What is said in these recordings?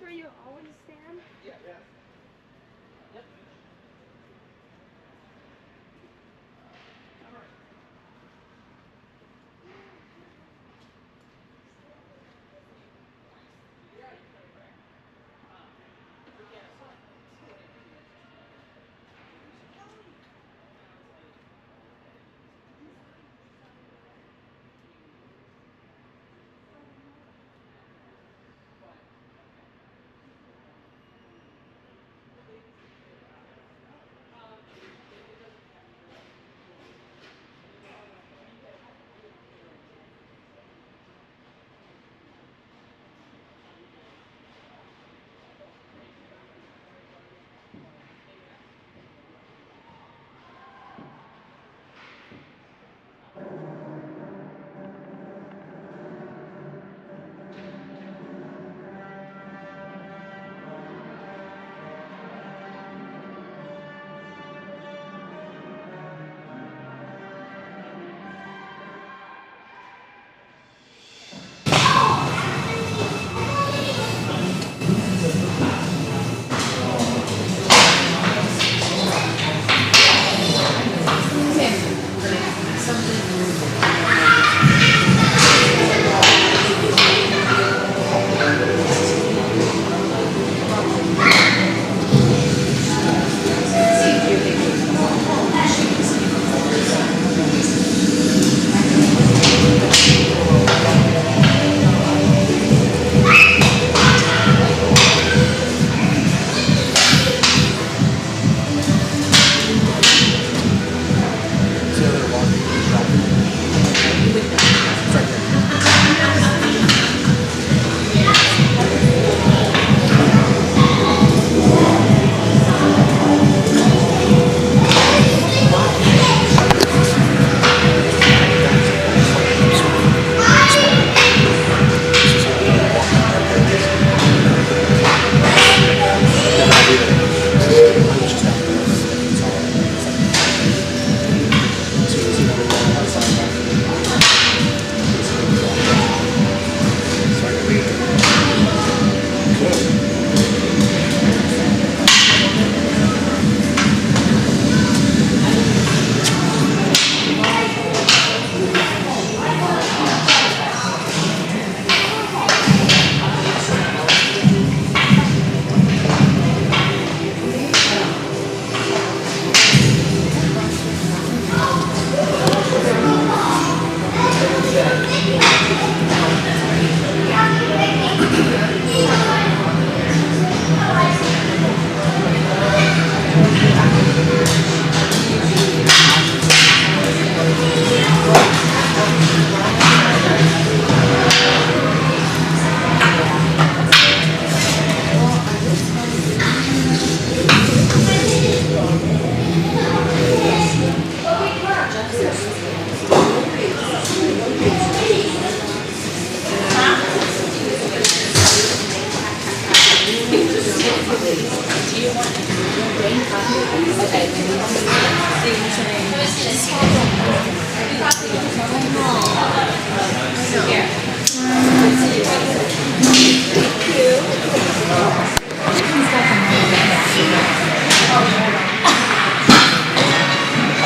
where you always stand? Yeah. Yep.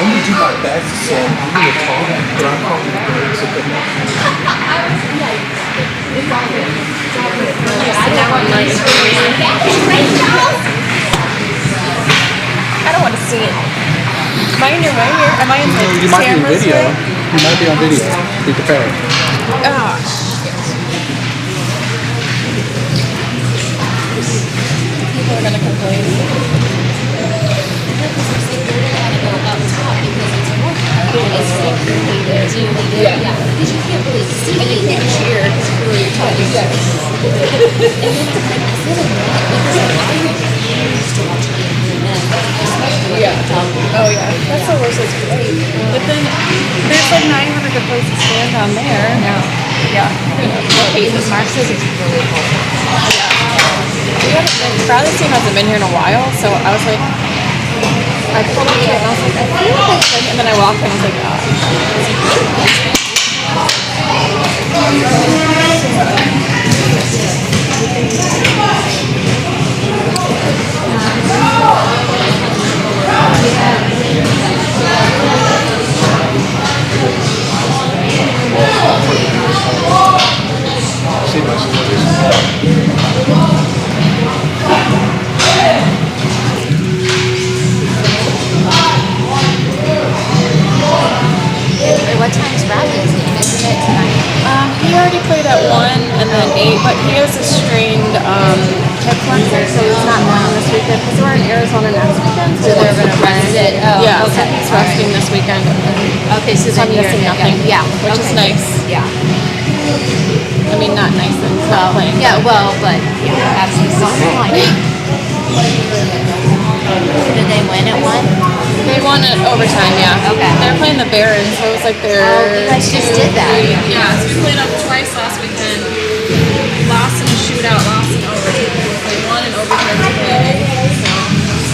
I'm gonna do my best, so I'm gonna talk, but I'm probably going to put that. I don't want to see it. Am I in your way here? Am I in the You might be on camera's video. way? You might be on video. Be prepared. Oh. People are gonna complain. Yeah. Because you can't really see And you can't cheer where you're talking. Yeah. Oh yeah. That's the worst. It's great. But then there's like 900 good places to stand on there. Yeah. Okay, the Marx's is really cool. Bradley's team hasn't been here in a while, so I was like, I pulled up to it and I was like, I feel like this, and then I walked and I was like, oh. we're in Arizona next weekend, so They're going to rest it. Oh, yeah, so okay. he's resting this weekend. Okay, so So then I'm you're missing nothing, Yeah, which is okay. nice. Yeah. I mean, not nice that he's not playing. Yeah, well, but yeah, absolutely silver lining. Did they win at one? They won it overtime, yeah. Okay. They're playing the Barons, so it was like their... Oh, you guys just did that. Yeah, so we played them twice last weekend. Lost in a shootout, lost in overtime. They won in overtime today.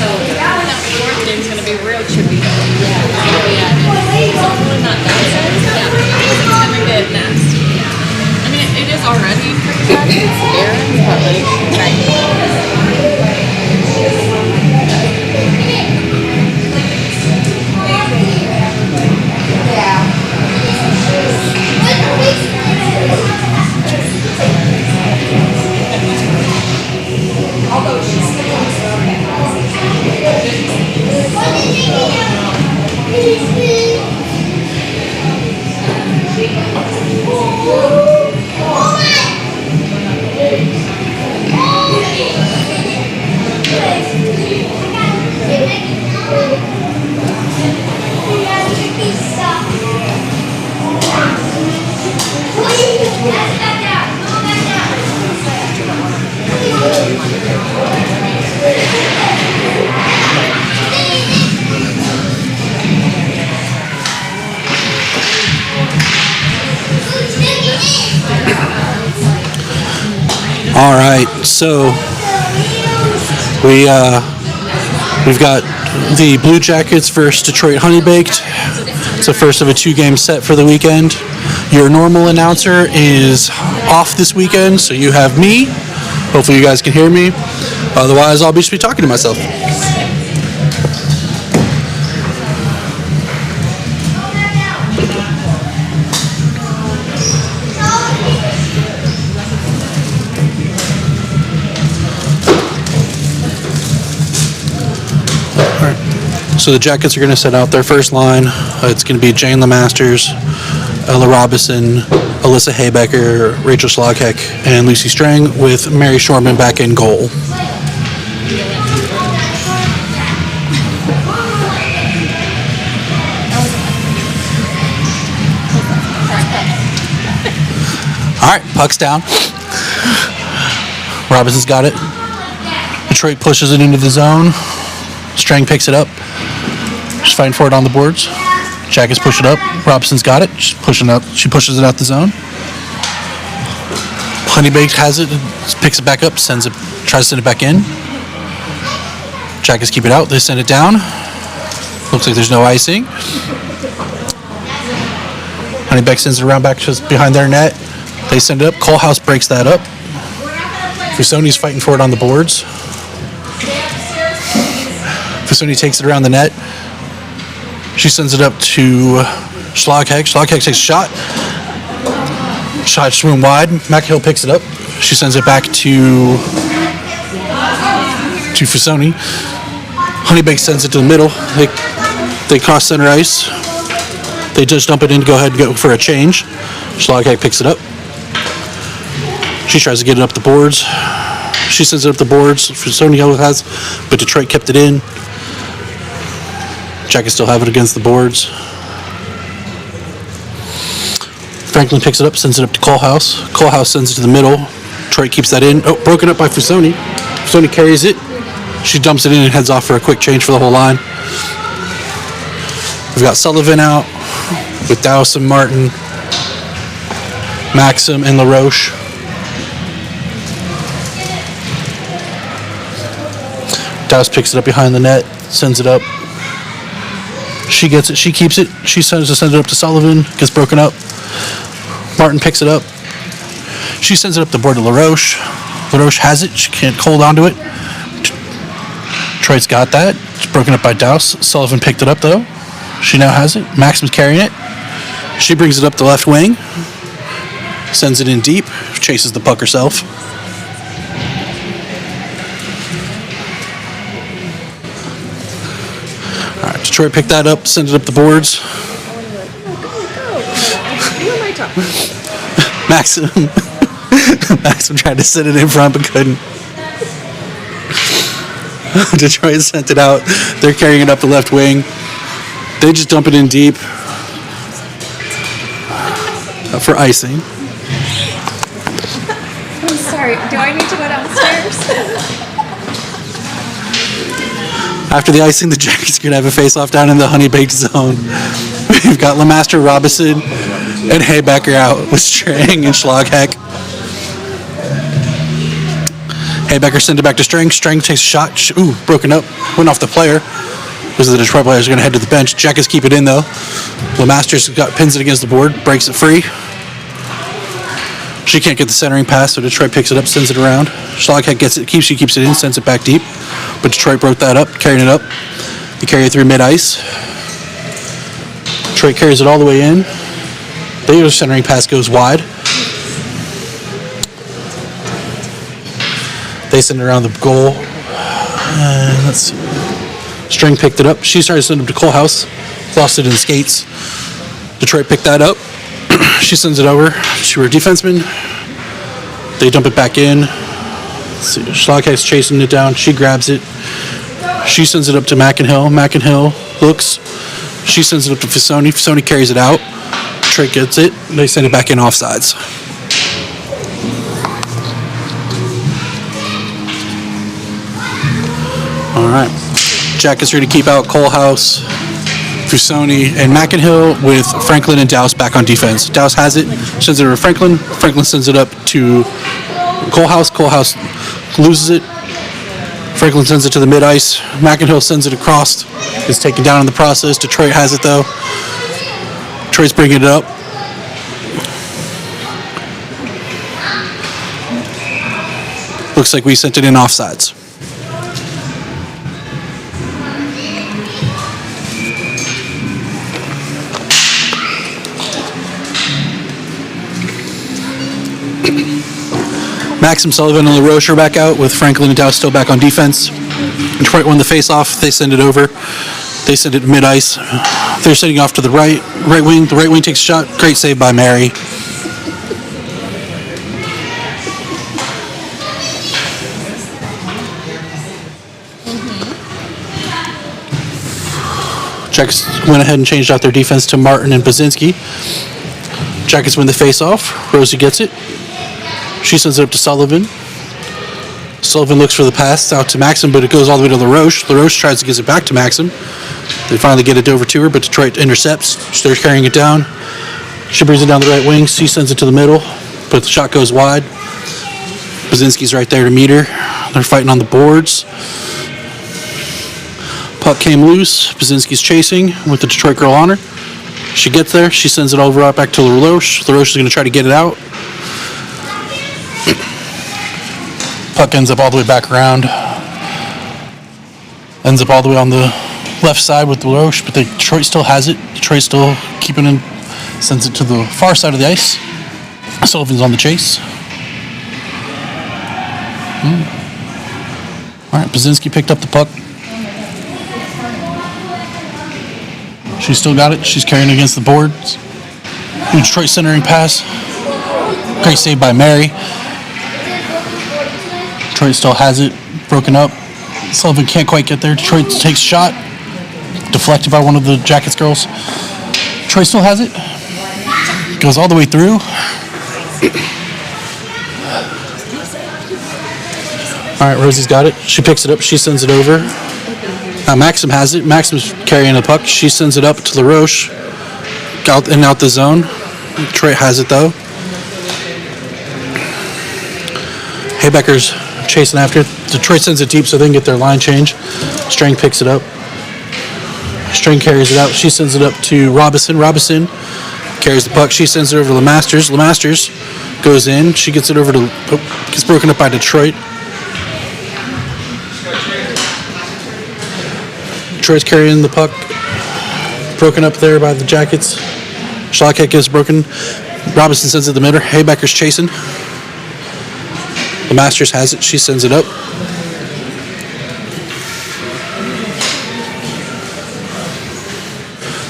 So that fourth game's going to be real chippy. Hopefully not that bad. Yeah. It's going to get nasty. I mean, it is already pretty bad. It's the Barons, but like... All right, so we've got the Blue Jackets versus Detroit Honey Baked. It's the first of a 2-game set for the weekend. Your normal announcer is off this weekend, so you have me. Hopefully you guys can hear me. Otherwise, I'll just be talking to myself. So the Jackets are going to set out their first line. It's going to be Jane LeMasters, Ella Robinson, Alyssa Haybecker, Rachel Schlagheck, and Lucy Strang, with Mary Shorman back in goal. All right, puck's down. Robinson's got it. Detroit pushes it into the zone. Strang picks it up. She's fighting for it on the boards. Jackets push it up. Robinson's got it. She's pushing out. She pushes it out the zone. Honeybaked has it. Picks it back up. Sends it. Tries to send it back in. Jackets keep it out. They send it down. Looks like there's no icing. Honeybaked sends it around back just behind their net. They send it up. Colehouse breaks that up. Fusoni's fighting for it on the boards. Fusoni takes it around the net. She sends it up to Schlagheck. Schlagheck takes a shot. Shot's room wide. McHill picks it up. She sends it back to Fusoni. Honeybaked sends it to the middle. They cross center ice. They just dump it in to go ahead and go for a change. Schlagheck picks it up. She tries to get it up the boards. She sends it up the boards. Fusoni has, but Detroit kept it in. Jackets still have it against the boards. Franklin picks it up, sends it up to Colehouse. Colehouse sends it to the middle. Detroit keeps that in. Oh, broken up by Fusoni. Fusoni carries it. She dumps it in and heads off for a quick change for the whole line. We've got Sullivan out with Dowson, Martin, Maxim, and LaRoche. Dowse picks it up behind the net, sends it up. She gets it, she keeps it. She sends it up to Sullivan, gets broken up. Martin picks it up. She sends it up the board to LaRoche. LaRoche has it, she can't hold on to it. Detroit's got that. It's broken up by Dowse. Sullivan picked it up though. She now has it. Maxim's carrying it. She brings it up the left wing. Sends it in deep. Chases the puck herself. Alright, Detroit picked that up, sends it up the boards. Maxim tried to set it in front but couldn't. Detroit sent it out. They're carrying it up the left wing. They just dump it in deep for icing. I'm sorry. Do I need to go downstairs? After the icing, the Jackets are going to have a face-off down in the honey baked zone. We've got Lemaster, Robinson, and Haybecker out with Strang and Schlagheck. Haybecker sends it back to Strang. Strang takes a shot. Ooh, broken up. Went off the player. Because the Detroit players are going to head to the bench. Jackets keep it in, though. Lemaster's pins it against the board, breaks it free. She can't get the centering pass, so Detroit picks it up, sends it around. Schlagheck gets it, keeps it in, sends it back deep. But Detroit broke that up, carrying it up. They carry it through mid-ice. Detroit carries it all the way in. The centering pass goes wide. They send it around the goal. Let's see. String picked it up. She started to send it to Colehouse. Lost it in skates. Detroit picked that up. She sends it over to her defenseman. They dump it back in. Schlagheck's chasing it down. She grabs it. She sends it up to McInhill. McInhill looks. She sends it up to Fisoni. Fisoni carries it out. Detroit gets it. They send it back in offsides. All right. Jackets ready to keep out Colehouse, Fusoni, and McInhill with Franklin and Dowse back on defense. Dowse has it, sends it over to Franklin. Franklin sends it up to Colehouse. Colehouse loses it. Franklin sends it to the mid-ice. McInhill sends it across. It's taken down in the process. Detroit has it, though. Detroit's bringing it up. Looks like we sent it in offsides. Maxim, Sullivan, and LaRoche are back out with Franklin and Dowse still back on defense. Detroit won the face-off. They send it over. They send it mid-ice. They're sending off to the right wing. The right wing takes a shot. Great save by Mary. Jackets went ahead and changed out their defense to Martin and Baczynski. Jackets win the face-off. Rosie gets it. She sends it up to Sullivan. Sullivan looks for the pass out to Maxim, but it goes all the way to LaRoche. LaRoche tries to get it back to Maxim. They finally get it over to her, but Detroit intercepts. They're carrying it down. She brings it down the right wing. She sends it to the middle, but the shot goes wide. Baczynski's right there to meet her. They're fighting on the boards. Puck came loose. Baczynski's chasing with the Detroit girl on her. She gets there. She sends it over right back to LaRoche. LaRoche is going to try to get it out. Puck ends up all the way back around. Ends up all the way on the left side with LaRoche, but Detroit still has it. Detroit still keeping it. Sends it to the far side of the ice. Sullivan's on the chase. All right, Baczynski picked up the puck. She's still got it. She's carrying it against the boards. Detroit centering pass. Great save by Mary. Detroit still has it. Broken up. Sullivan can't quite get there. Detroit takes a shot. Deflected by one of the Jackets girls. Detroit still has it. Goes all the way through. All right, Rosie's got it. She picks it up. She sends it over. Maxim has it. Maxim's carrying the puck. She sends it up to LaRoche. Out and out the zone. Detroit has it, though. Haybecker's chasing after it. Detroit sends it deep so they can get their line change. Strang picks it up. Strang carries it out. She sends it up to Robinson. Robinson carries the puck. She sends it over to Lemasters. Lemasters goes in. She gets it over to... gets broken up by Detroit. Detroit's carrying the puck. Broken up there by the Jackets. Schlagheck gets broken. Robinson sends it to the middle. Haybecker's chasing. The Masters has it. She sends it up.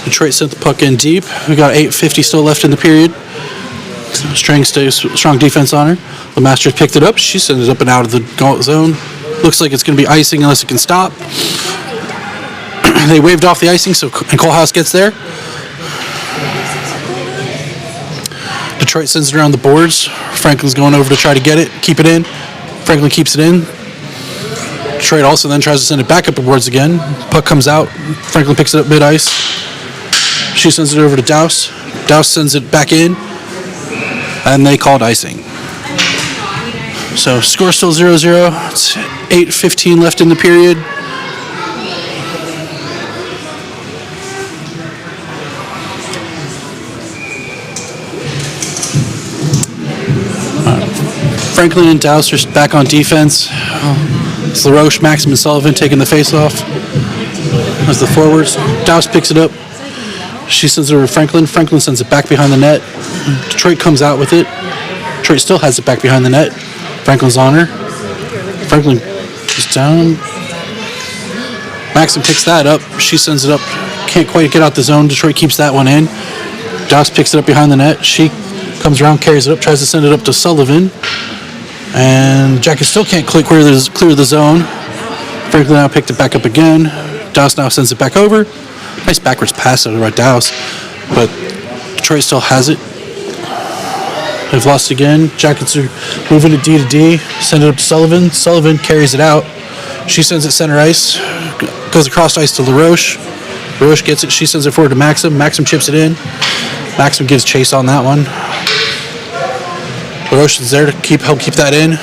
Detroit sent the puck in deep. We got 8:50 still left in the period. Strang stays strong defense on her. The Masters picked it up. She sends it up and out of the zone. Looks like it's going to be icing unless it can stop. They waved off the icing, so and Coalhouse gets there. Detroit sends it around the boards. Franklin's going over to try to get it, keep it in. Franklin keeps it in. Detroit also then tries to send it back up the boards again. Puck comes out. Franklin picks it up mid-ice. She sends it over to Douse. Douse sends it back in. And they called icing. So score still 0-0. It's 8:15 left in the period. Franklin and Douse are back on defense. It's LaRoche, Maxim, and Sullivan taking the face-off as the forwards. Douse picks it up. She sends it over to Franklin. Franklin sends it back behind the net. Detroit comes out with it. Detroit still has it back behind the net. Franklin's on her. Franklin is down. Maxim picks that up. She sends it up. Can't quite get out the zone. Detroit keeps that one in. Douse picks it up behind the net. She comes around, carries it up, tries to send it up to Sullivan. And Jackets still can't clear the zone. Franklin now picked it back up again. Douse now sends it back over. Nice backwards pass out of Douse. But Detroit still has it. They've lost again. Jackets are moving it D to D. Send it up to Sullivan. Sullivan carries it out. She sends it center ice. Goes across ice to LaRoche. LaRoche gets it. She sends it forward to Maxim. Maxim chips it in. Maxim gives chase on that one. LaRoche is there to help keep that in.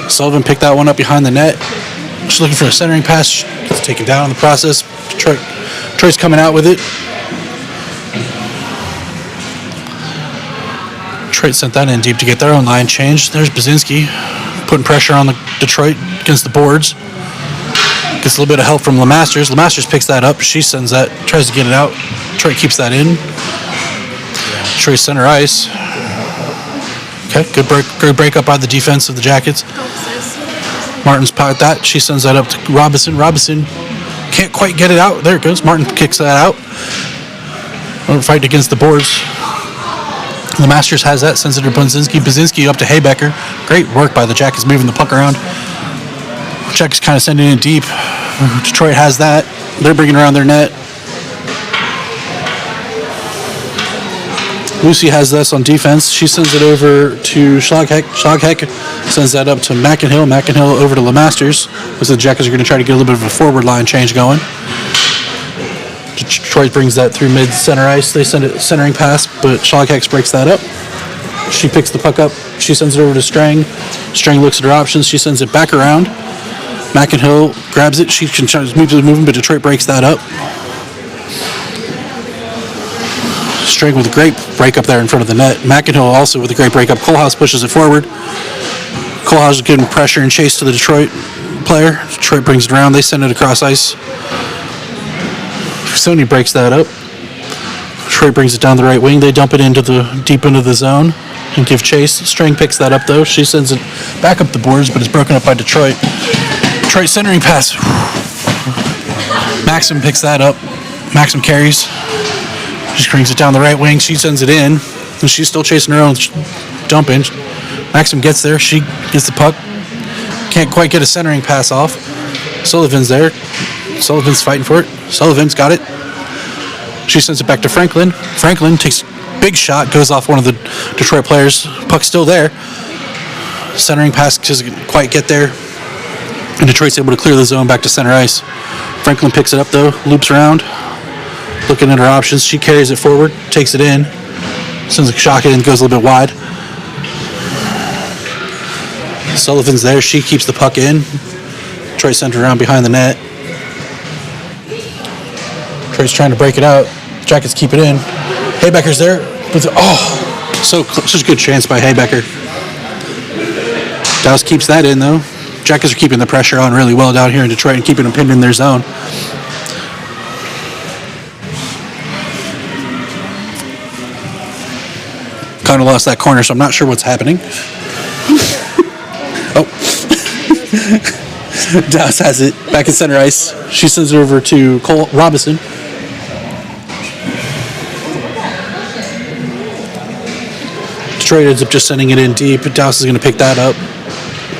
Sullivan picked that one up behind the net. She's looking for a centering pass. It's taken down in the process. Detroit's coming out with it. Detroit sent that in deep to get their own line changed. There's Baczynski putting pressure on the Detroit against the boards. Gets a little bit of help from LeMasters. LeMasters picks that up. She sends that, tries to get it out. Detroit keeps that in. Detroit center ice. Okay, good break up by the defense of the Jackets. Martin's powered that. She sends that up to Robinson. Robinson can't quite get it out. There it goes. Martin kicks that out. Fight against the boards. The Masters has that. Sends it to Baczynski. Baczynski up to Haybecker. Great work by the Jackets moving the puck around. Jackets kind of sending it deep. Detroit has that. They're bringing around their net. Lucy has this on defense. She sends it over to Schlagheck. Schlagheck sends that up to McInhill. McInhill over to LeMasters. So the Jackets are going to try to get a little bit of a forward line change going. Detroit brings that through mid-center ice. They send it centering pass, but Schlagheck breaks that up. She picks the puck up. She sends it over to Strang. Strang looks at her options. She sends it back around. McInhill grabs it. She can try to move the movement, but Detroit breaks that up. Strang with a great break up there in front of the net. McInhill also with a great break up. Coalhouse pushes it forward. Coalhouse is getting pressure and chase to the Detroit player. Detroit brings it around. They send it across ice. Sony breaks that up. Detroit brings it down the right wing. They dump it into the deep into the zone and give chase. Strang picks that up though. She sends it back up the boards, but it's broken up by Detroit. Detroit centering pass. Maxim picks that up. Maxim carries. She brings it down the right wing. She sends it in, and she's still chasing her own dumping. Maxim gets there. She gets the puck. Can't quite get a centering pass off. Sullivan's there. Sullivan's fighting for it. Sullivan's got it. She sends it back to Franklin. Franklin takes a big shot, goes off one of the Detroit players. Puck's still there. Centering pass doesn't quite get there. And Detroit's able to clear the zone back to center ice. Franklin picks it up though, loops around. Looking at her options, she carries it forward, takes it in, sends a shot in, goes a little bit wide. Sullivan's there, she keeps the puck in. Detroit sent her around behind the net. Detroit's trying to break it out. Jackets keep it in. Haybecker's there. Such a good chance by Haybecker. Douse keeps that in though. Jackets are keeping the pressure on really well down here in Detroit and keeping them pinned in their zone. Kind of lost that corner, so I'm not sure what's happening. Douse has it back in center ice. She sends it over to Cole Robinson. Detroit ends up just sending it in deep. Douse is going to pick that up.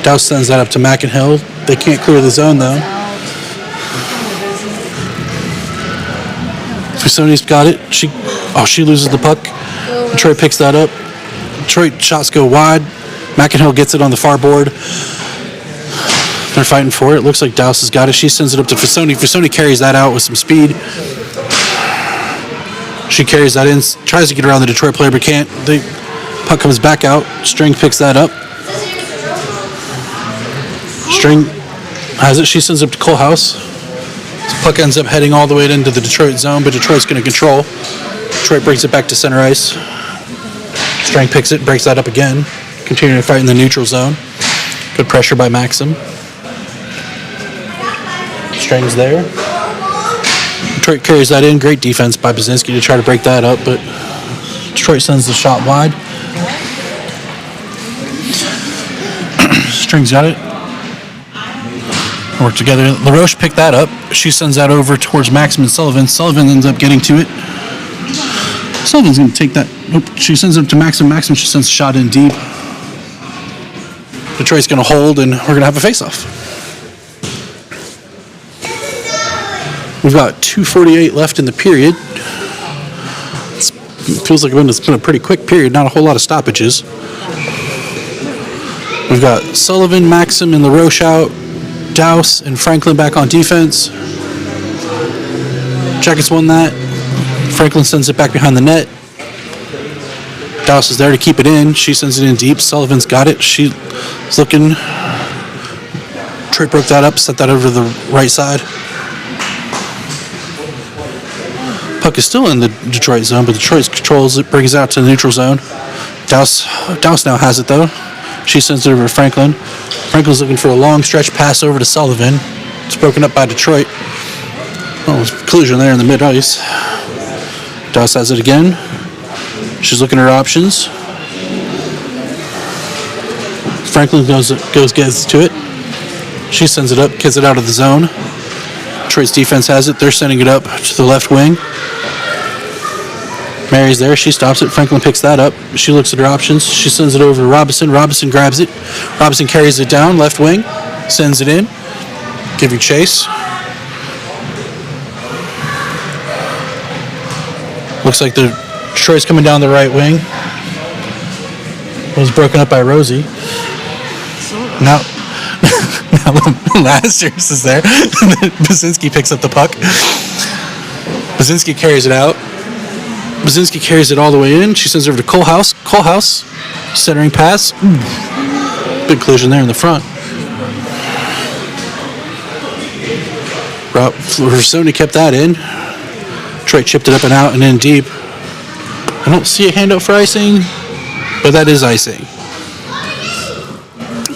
Douse sends that up to Mackinhill. They can't clear the zone though. Fusoni's got it. She loses the puck. Detroit picks that up. Detroit shots go wide. Mackinhill gets it on the far board. They're fighting for it. Looks like Douse has got it. She sends it up to Fusoni. Fusoni carries that out with some speed. She carries that in, tries to get around the Detroit player, but can't. The puck comes back out. String picks that up. String has it. She sends it up to Colehouse. The puck ends up heading all the way into the Detroit zone, but Detroit's going to control. Detroit brings it back to center ice. String picks it, breaks that up again. Continuing to fight in the neutral zone. Good pressure by Maxim. String's there. Detroit carries that in. Great defense by Baczynski to try to break that up, but Detroit sends the shot wide. String's got it. Work together. LaRoche picked that up. She sends that over towards Maxim and Sullivan. Sullivan ends up getting to it. Sullivan's going to take that. Nope. She sends it to Maxim. Maxim, she sends a shot in deep. Detroit's going to hold, and we're going to have a face-off. We've got 2:48 left in the period. It feels like it's been a pretty quick period, not a whole lot of stoppages. We've got Sullivan, Maxim, and LaRoche out. Douse and Franklin back on defense. Jackets won that. Franklin sends it back behind the net. Douse is there to keep it in. She sends it in deep. Sullivan's got it. She's looking. Detroit broke that up, set that over to the right side. Puck is still in the Detroit zone, but Detroit controls it, brings it out to the neutral zone. Douse now has it though. She sends it over to Franklin. Franklin's looking for a long stretch pass over to Sullivan. It's broken up by Detroit. Oh, there's a collision there in the mid-ice. Douse has it again. She's looking at her options. Franklin gets to it. She sends it up, gets it out of the zone. Detroit's defense has it. They're sending it up to the left wing. Mary's there. She stops it. Franklin picks that up. She looks at her options. She sends it over to Robinson. Robinson grabs it. Robinson carries it down, left wing. Sends it in. Giving chase. Looks like the Detroit's coming down the right wing. It was broken up by Rosie. Now Masters is there. Baczynski picks up the puck. Baczynski carries it out. Baczynski carries it all the way in. She sends it over to Colehouse. Colehouse, centering pass. Big collision there in the front. Sony kept that in. Detroit chipped it up and out and in deep. I don't see a handout for icing, but that is icing.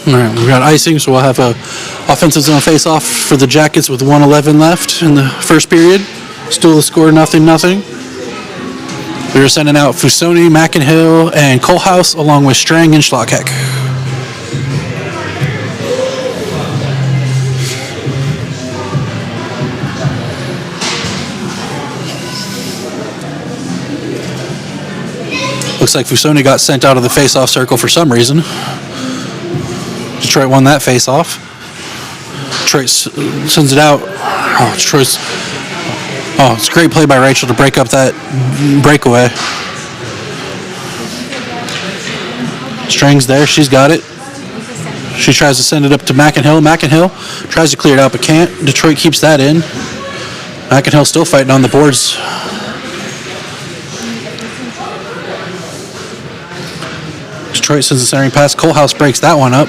All right, we've got icing, so we'll have a offensive zone face-off for the Jackets with 1:11 left in the first period. Still the score 0-0. We are sending out Fusoni, Mackinhill, and Colehouse, along with Strang and Schlockhek. Looks like Fusoni got sent out of the face-off circle for some reason. Detroit won that face-off. Detroit sends it out. It's a great play by Rachel to break up that breakaway. Strang's there. She's got it. She tries to send it up to Mackinhill. Mackinhill tries to clear it out but can't. Detroit keeps that in. Mackinhill still fighting on the boards. Detroit sends a centering pass. Colehouse breaks that one up.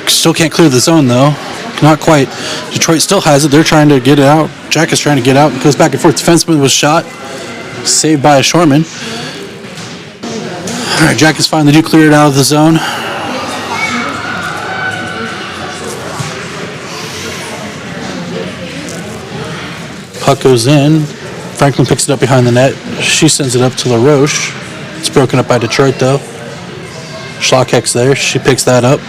Still can't clear the zone though. Not quite. Detroit still has it. They're trying to get it out. Jack is trying to get out. Goes back and forth. Defenseman was shot. Saved by a shoreman. All right, Jack is finally do clear it out of the zone. Puck goes in. Franklin picks it up behind the net. She sends it up to LaRoche. It's broken up by Detroit though. Schlockhek's there. She picks that up.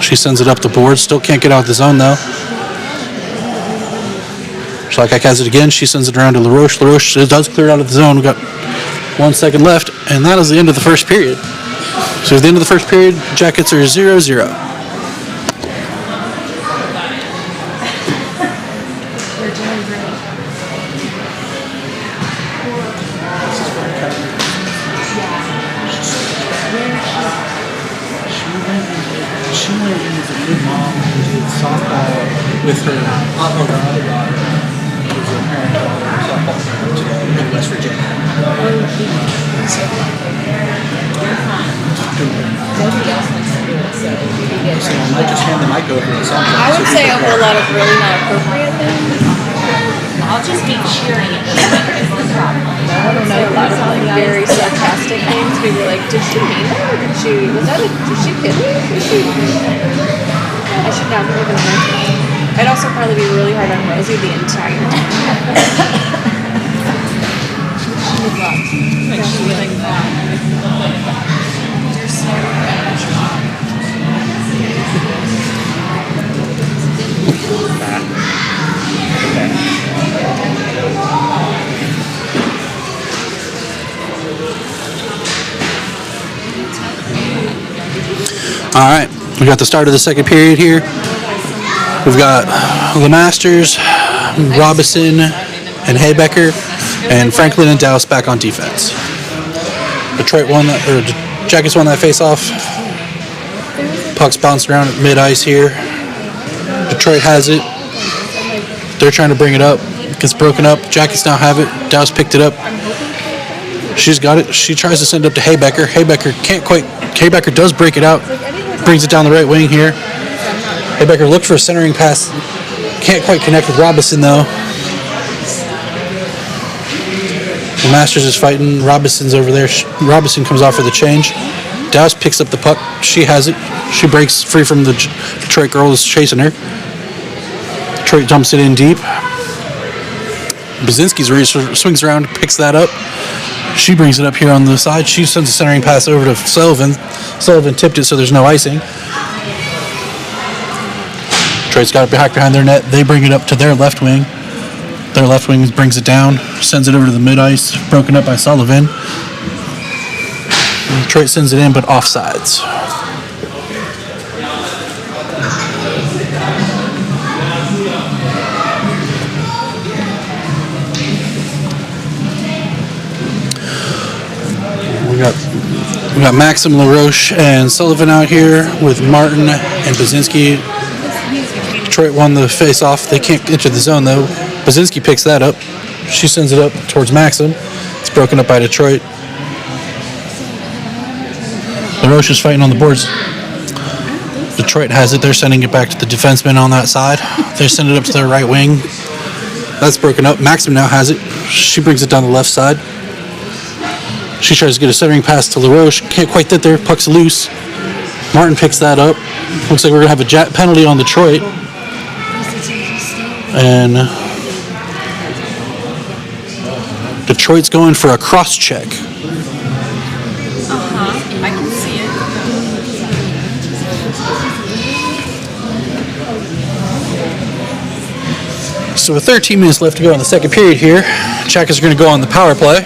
She sends it up the board. Still can't get out of the zone though. Schlockhek has it again. She sends it around to LaRoche. LaRoche does clear it out of the zone. We've got 1 second left, and that is the end of the first period. So at the end of the first period, Jackets are 0-0. She went in as a good mom and did softball with her other daughter. Who's a parent softball tournament today in West Virginia. Nobody else wants to do it, so you can get So I might just hand the mic over to someone. I would say a whole lot of really not appropriate things. I'll just be cheering it. Is the problem. I don't know, a lot of like very sarcastic things. We were like, did she mean that? Or did she kid me? I should not even mention it. I'd also probably be really hard on Rosie the entire time. Like she was like that. You're so bad. All right, we got the start of the second period here. We've got LeMasters, Robinson, and Haybecker, and Franklin and Douse back on defense. Detroit won that, or Jackets won that face-off. Puck's bounced around at mid-ice here. Detroit has it. They're trying to bring it up. Gets broken up. Jackets now have it. Douse picked it up. She's got it. She tries to send it up to Haybecker. Haybecker can't quite. Haybecker does break it out. Brings it down the right wing here. Haybecker looked for a centering pass. Can't quite connect with Robinson though. The Masters is fighting. Robinson's over there. Robinson comes off for the change. Douse picks up the puck. She has it. She breaks free from the Detroit girl that's chasing her. Detroit dumps it in deep. Bazinski's racer swings around, picks that up. She brings it up here on the side. She sends a centering pass over to Sullivan. Sullivan tipped it so there's no icing. Detroit's got it back behind their net. They bring it up to their left wing. Their left wing brings it down, sends it over to the mid-ice, broken up by Sullivan. Detroit sends it in, but offsides. We got Maxim, LaRoche, and Sullivan out here with Martin and Bazinski. Detroit won the face-off. They can't enter the zone, though. Bazinski picks that up. She sends it up towards Maxim. It's broken up by Detroit. LaRoche is fighting on the boards. Detroit has it. They're sending it back to the defenseman on that side. They send it up to their right wing. That's broken up. Maxim now has it. She brings it down the left side. She tries to get a centering pass to LaRoche. Can't quite get there. Puck's loose. Martin picks that up. Looks like we're going to have a penalty on Detroit. And Detroit's going for a cross check. I can see it. So with 13 minutes left to go in the second period here, Jackets are going to go on the power play.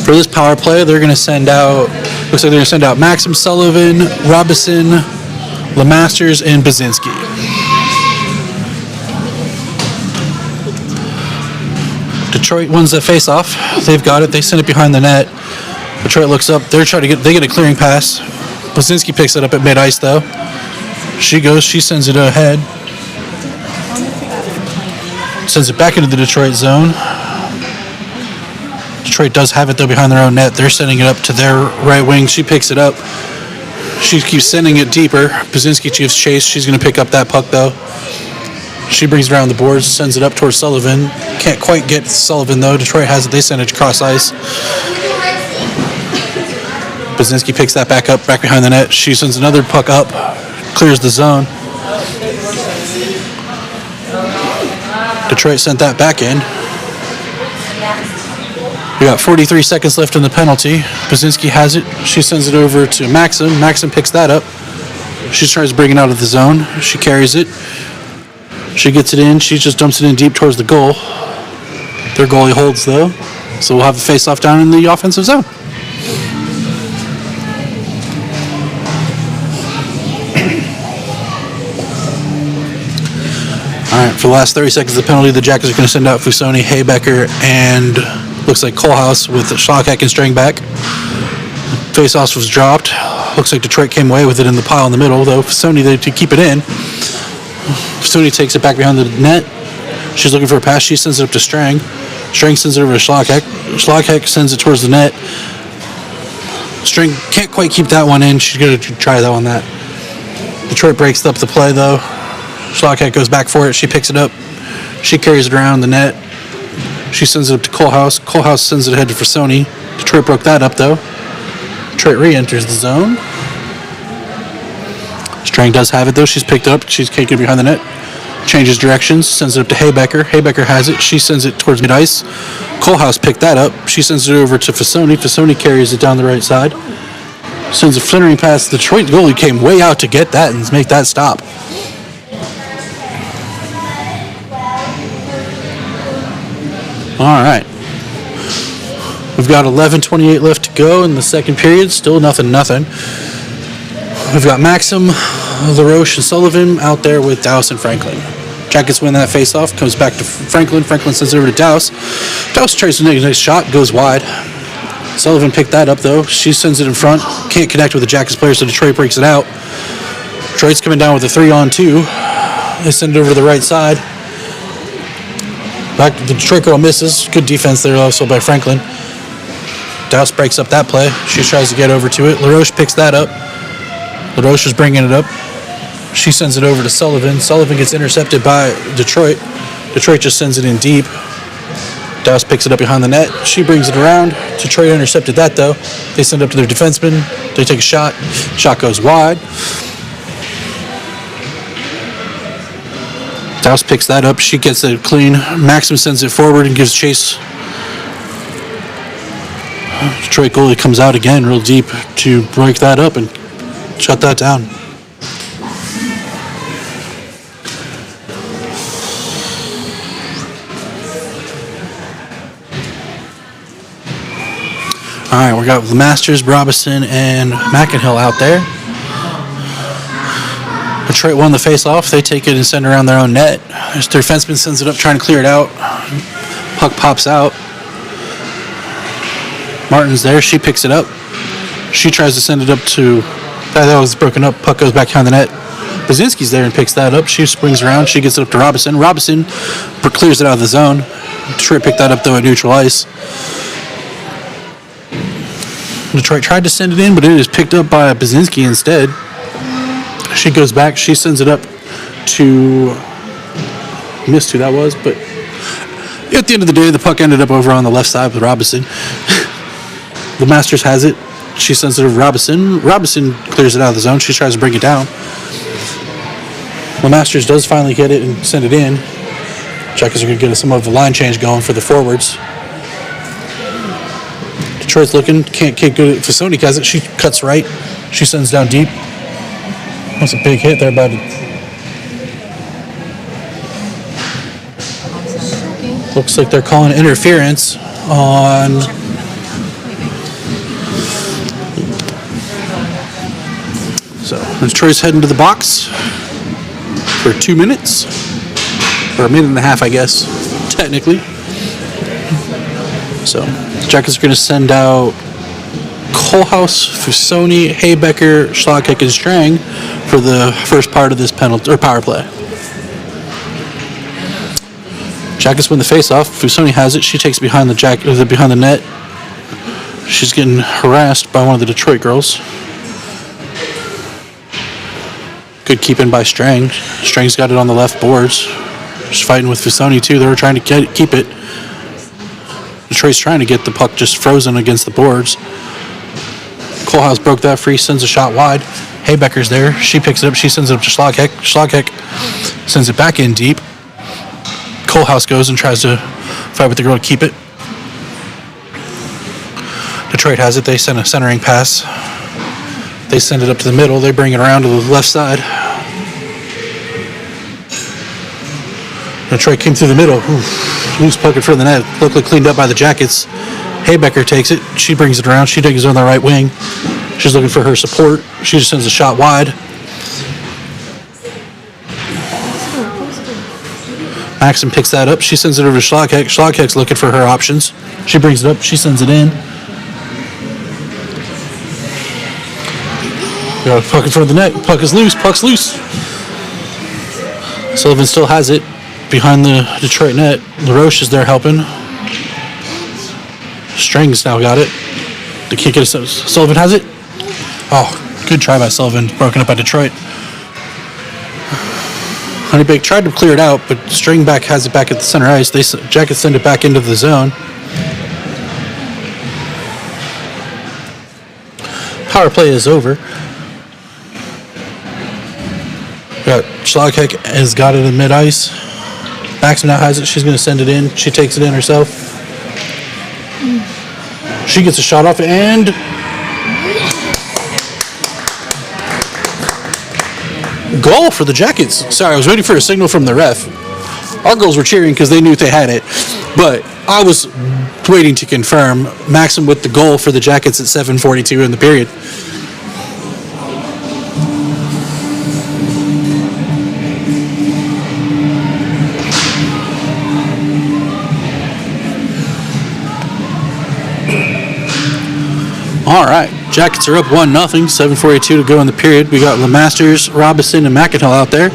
For this power play, they're going to send out, looks like they're going to send out Maxim, Sullivan, Robinson, LeMasters, and Bazinski. Detroit wins the face-off. They've got it. They send it behind the net. Detroit looks up. They get a clearing pass. Bazinski picks it up at mid-ice, though. She sends it ahead. Sends it back into the Detroit zone. Detroit does have it, though, behind their own net. They're sending it up to their right wing. She picks it up. She keeps sending it deeper. Bazinski gives chase. She's going to pick up that puck, though. She brings it around the boards, sends it up towards Sullivan. Can't quite get Sullivan, though. Detroit has it. They send it across ice. Bazinski picks that back up, back behind the net. She sends another puck up, clears the zone. Detroit sent that back in. We got 43 seconds left in the penalty. Bazinski has it. She sends it over to Maxim. Maxim picks that up. She tries to bring it out of the zone. She carries it. She gets it in. She just dumps it in deep towards the goal. Their goalie holds, though. So we'll have a face-off down in the offensive zone. All All right, for the last 30 seconds of the penalty, the Jackets are going to send out Fusoni, Haybecker, and looks like Kohlhaas with Schlagheck and string back. Face-off was dropped. Looks like Detroit came away with it in the pile in the middle, though Fusoni, they to keep it in. Fusoni takes it back behind the net. She's looking for a pass. She sends it up to Strang. Strang sends it over to Schlagheck. Schlagheck sends it towards the net. Strang can't quite keep that one in. She's going to try that one. Detroit breaks up the play, though. Schlagheck goes back for it. She picks it up. She carries it around the net. She sends it up to Kohlhaas. Kohlhaas sends it ahead to Fusoni. Detroit broke that up, though. Detroit re-enters the zone. Strang does have it, though. She's picked it up. She's kicking it behind the net. Changes directions. Sends it up to Haybecker. Haybecker has it. She sends it towards mid-ice. Kohlhaas picked that up. She sends it over to Fusoni. Fusoni carries it down the right side. Sends a flintering pass. The Detroit goalie came way out to get that and make that stop. All right. We've got 11:28 left to go in the second period. Still nothing. We've got Maxim, LaRoche, and Sullivan out there with Dowse and Franklin. Jackets win that face-off. Comes back to Franklin. Franklin sends it over to Dowse. Dowse tries to make a nice shot. Goes wide. Sullivan picked that up, though. She sends it in front. Can't connect with the Jackets player, so Detroit breaks it out. Detroit's coming down with a 3-on-2. They send it over to the right side. Back, the Detroit girl misses. Good defense there also by Franklin. Dowse breaks up that play. She tries to get over to it. LaRoche picks that up. LaRoche is bringing it up. She sends it over to Sullivan. Sullivan gets intercepted by Detroit. Detroit just sends it in deep. Dowse picks it up behind the net. She brings it around. Detroit intercepted that, though. They send it up to their defenseman. They take a shot. Shot goes wide. Dowse picks that up. She gets it clean. Maxim sends it forward and gives chase. Detroit goalie comes out again real deep to break that up and shut that down. All right, we got the Masters, Robinson, and McInhill out there. Detroit won the face-off. They take it and send it around their own net. Their defenseman sends it up, trying to clear it out. Puck pops out. Martin's there. She picks it up. She tries to send it up to... That was broken up. Puck goes back behind the net. Brzezinski's there and picks that up. She springs around. She gets it up to Robinson. Robinson clears it out of the zone. Detroit picked that up, though, at neutral ice. Detroit tried to send it in, but it is picked up by Brzezinski instead. She goes back. She sends it up to... Missed who that was, but... At the end of the day, the puck ended up over on the left side with Robinson. The Masters has it. She sends it over to Robinson. Robinson clears it out of the zone. She tries to bring it down. The Masters does finally get it and send it in. Jackets are going to get some of a line change going for the forwards. Detroit's looking. Can't get good. Fusoni has it. She cuts right. She sends down deep. That's a big hit there by Looks like they're calling interference on... So, Detroit's heading to the box for 2 minutes. Or a minute and a half, I guess, technically. So, the Jackets are going to send out Kohlhaas, Fusoni, Haybecker, Schlagheck, and Strang for the first part of this penalty or power play. Jackets win the face-off. Fusoni has it. She takes behind the net. She's getting harassed by one of the Detroit girls. Good keeping by Strang. Strang's got it on the left boards. She's fighting with Fusoni, too. They were trying to keep it. Detroit's trying to get the puck just frozen against the boards. Kohlhaas broke that free, sends a shot wide. Haybecker's there. She picks it up. She sends it up to Schlagheck. Schlagheck sends it back in deep. Kohlhaas goes and tries to fight with the girl to keep it. Detroit has it. They send a centering pass. They send it up to the middle. They bring it around to the left side. Detroit came through the middle. Oof. Loose puck in front of the net. Luckily cleaned up by the Jackets. Haybecker takes it. She brings it around. She takes it on the right wing. She's looking for her support. She just sends a shot wide. Maxim picks that up. She sends it over to Schlagheck. Schlagheck's looking for her options. She brings it up. She sends it in. Got a puck in front of the net. Puck is loose. Puck's loose. Sullivan still has it behind the Detroit net. LaRoche is there helping. Strang's now got it. They can't get it. Sullivan has it. Oh, good try by Sullivan. Broken up by Detroit. Honeybake tried to clear it out, but String back has it back at the center ice. Jackets send it back into the zone. Power play is over. Schlagheck has got it in mid-ice. Maxim now has it. She's going to send it in. She takes it in herself. She gets a shot off and goal for the Jackets. Sorry, I was waiting for a signal from the ref. Our girls were cheering because they knew they had it, but I was waiting to confirm. Maxim with the goal for the Jackets at 7:42 in the period. All right, Jackets are up 1-0, 7:42 to go in the period. We got LeMasters, Robinson, and McIntyre out there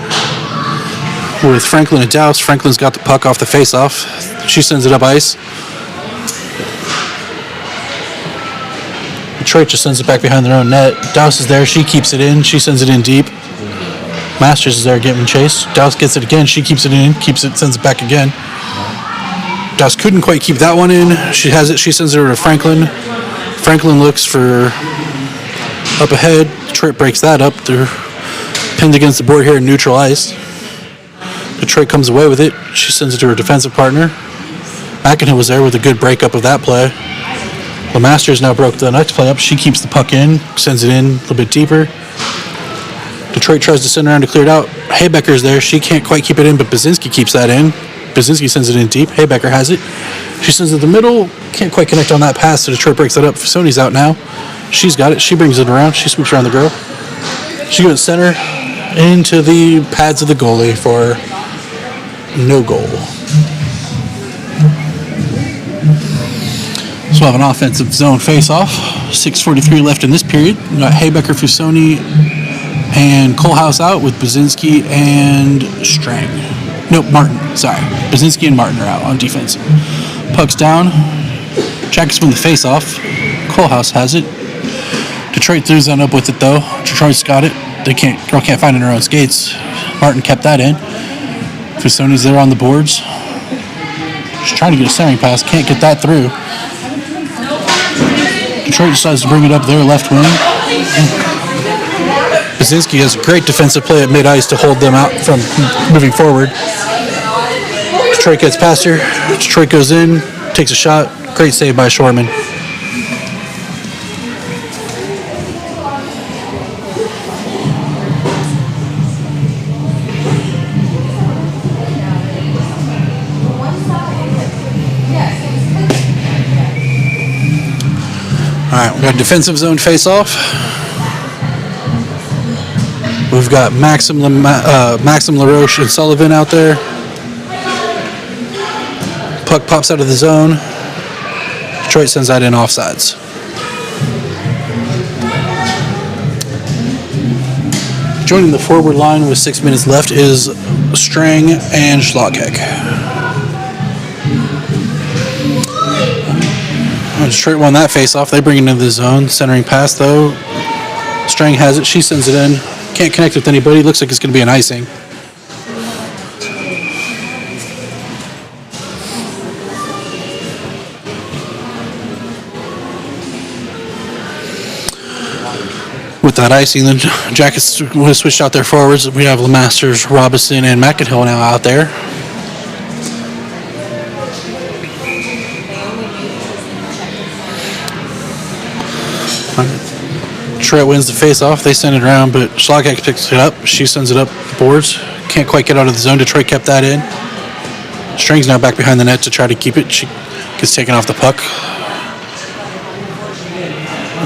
with Franklin and Dowse. Franklin's got the puck off the face-off. She sends it up ice. Detroit just sends it back behind their own net. Dowse is there. She keeps it in. She sends it in deep. Masters is there getting chased. Dowse gets it again. She keeps it in. Keeps it, sends it back again. Dowse couldn't quite keep that one in. She has it. She sends it over to Franklin. Franklin looks for up ahead. Detroit breaks that up. They're pinned against the board here in neutral ice. Detroit comes away with it. She sends it to her defensive partner. McIntyre was there with a good breakup of that play. LeMasters now broke the next play up. She keeps the puck in, sends it in a little bit deeper. Detroit tries to send around to clear it out. Haybecker's there. She can't quite keep it in, but Baczynski keeps that in. Baczynski sends it in deep. Haybecker has it. She sends it to the middle. Can't quite connect on that pass, so Detroit breaks that up. Sony's out now. She's got it. She brings it around. She swoops around the girl. She goes center into the pads of the goalie for no goal. So we'll have an offensive zone face-off. 6:43 left in this period. We got Haybecker, Fusoni, and Kohlhaas out with Baczynski and Strang. Nope, Martin. Sorry. Baczynski and Martin are out on defense. Puck's down. Jackets win the face-off. Kohlhaas has it. Detroit throws on up with it, though. Detroit's got it. Girl can't find it in her own skates. Martin kept that in. Fusoni's there on the boards. She's trying to get a centering pass. Can't get that through. Detroit decides to bring it up their left wing. Baczynski has a great defensive play at mid-ice to hold them out from moving forward. Detroit gets past her. Detroit goes in, takes a shot. Great save by Shorman. All right, we got defensive zone face-off. We've got Maxim LaRoche and Sullivan out there. Puck pops out of the zone. Detroit sends that in offsides. Joining the forward line with 6 minutes left is Strang and Schlagheck. Detroit won that face-off. They bring it into the zone. Centering pass, though. Strang has it. She sends it in. Can't connect with anybody. Looks like it's going to be an icing. With that icing, the Jackets have switched out their forwards. We have LeMasters, Robinson, and McIntyre now out there. Detroit wins the face-off. They send it around, but Schlagheck picks it up. She sends it up the boards. Can't quite get out of the zone. Detroit kept that in. Strang's now back behind the net to try to keep it. She gets taken off the puck.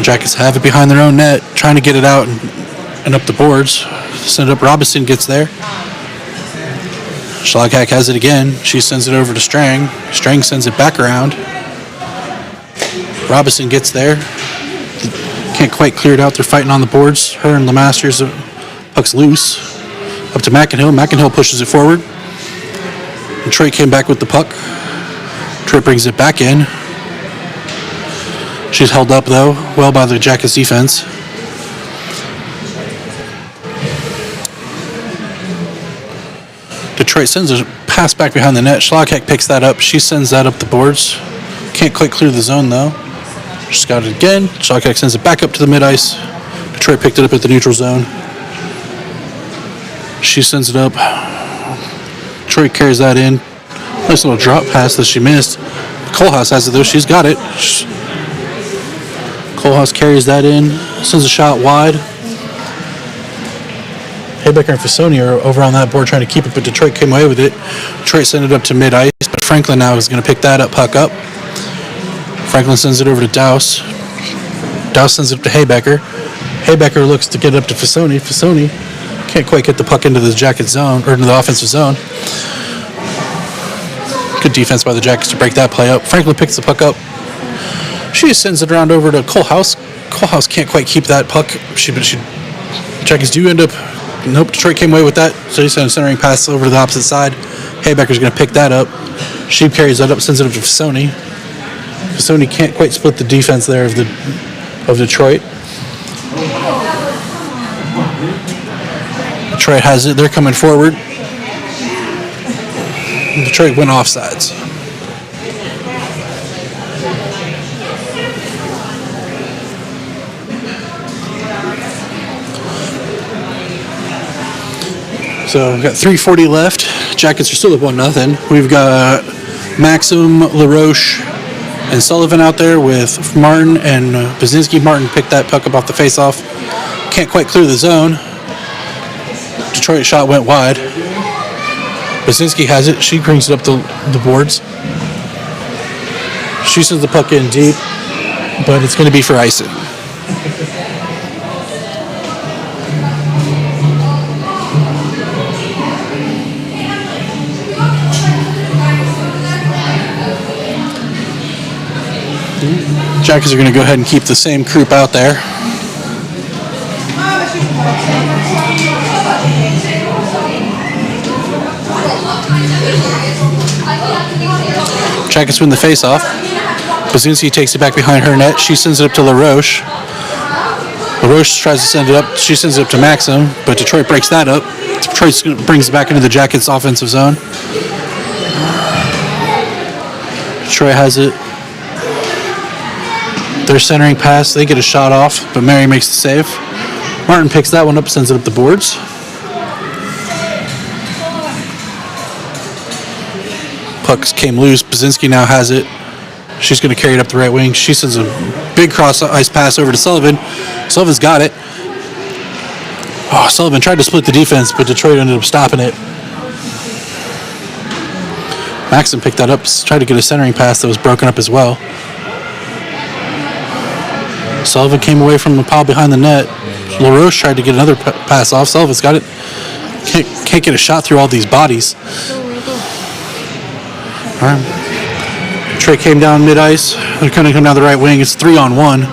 Jackets have it behind their own net, trying to get it out and up the boards. Send it up. Robinson gets there. Schlaghack has it again. She sends it over to Strang. Strang sends it back around. Robinson gets there. Can't quite clear it out. They're fighting on the boards. Her and LeMasters. Puck's loose. Up to McInhill. McInhill pushes it forward. Detroit came back with the puck. Detroit brings it back in. She's held up, though, well by the Jackets defense. Detroit sends a pass back behind the net. Schlagheck picks that up. She sends that up the boards. Can't quite clear the zone, though. She's got it again. Schlagheck sends it back up to the mid-ice. Detroit picked it up at the neutral zone. She sends it up. Detroit carries that in. Nice little drop pass that she missed. Kohlhaas has it, though. She's got it. Kohlhaas carries that in. Sends a shot wide. Haybecker and Fasoni are over on that board trying to keep it, but Detroit came away with it. Detroit sent it up to mid-ice, but Franklin now is going to pick that up, puck up. Franklin sends it over to Douse. Douse sends it up to Haybecker. Haybecker looks to get it up to Fasoni. Fasoni can't quite get the puck into the Jacket zone, or into the offensive zone. Good defense by the Jackets to break that play up. Franklin picks the puck up. She sends it around over to Kohlhaas. Kohlhaas can't quite keep that puck. Jackets do end up. Nope, Detroit came away with that. So he sent a centering pass over to the opposite side. Haybecker's going to pick that up. She carries that up, sends it up to Fasoni. Fasoni can't quite split the defense there of Detroit. Detroit has it. They're coming forward. Detroit went offsides. So we've got 3:40 left. Jackets are still up 1-0. We've got Maxim, LaRoche, and Sullivan out there with Martin and Bazinski. Martin picked that puck up off the faceoff. Can't quite clear the zone. Detroit shot went wide. Bazinski has it. She brings it up the boards. She sends the puck in deep, but it's going to be for icing. Jackets are going to go ahead and keep the same group out there. Jackets win the face-off. Bazinski takes it back behind her net. She sends it up to LaRoche. LaRoche tries to send it up. She sends it up to Maxim, but Detroit breaks that up. Detroit brings it back into the Jackets' offensive zone. Detroit has it. Their centering pass, they get a shot off, but Mary makes the save. Martin picks that one up, sends it up the boards. Pucks came loose. Bazinski now has it. She's going to carry it up the right wing. She sends a big cross-ice pass over to Sullivan. Sullivan's got it. Oh, Sullivan tried to split the defense, but Detroit ended up stopping it. Maxim picked that up, tried to get a centering pass that was broken up as well. Sullivan came away from the pile behind the net. LaRoche tried to get another pass off. Sullivan's got it. Can't get a shot through all these bodies. All right. Trey came down mid-ice. They're going to come down the right wing. It's 3-on-1.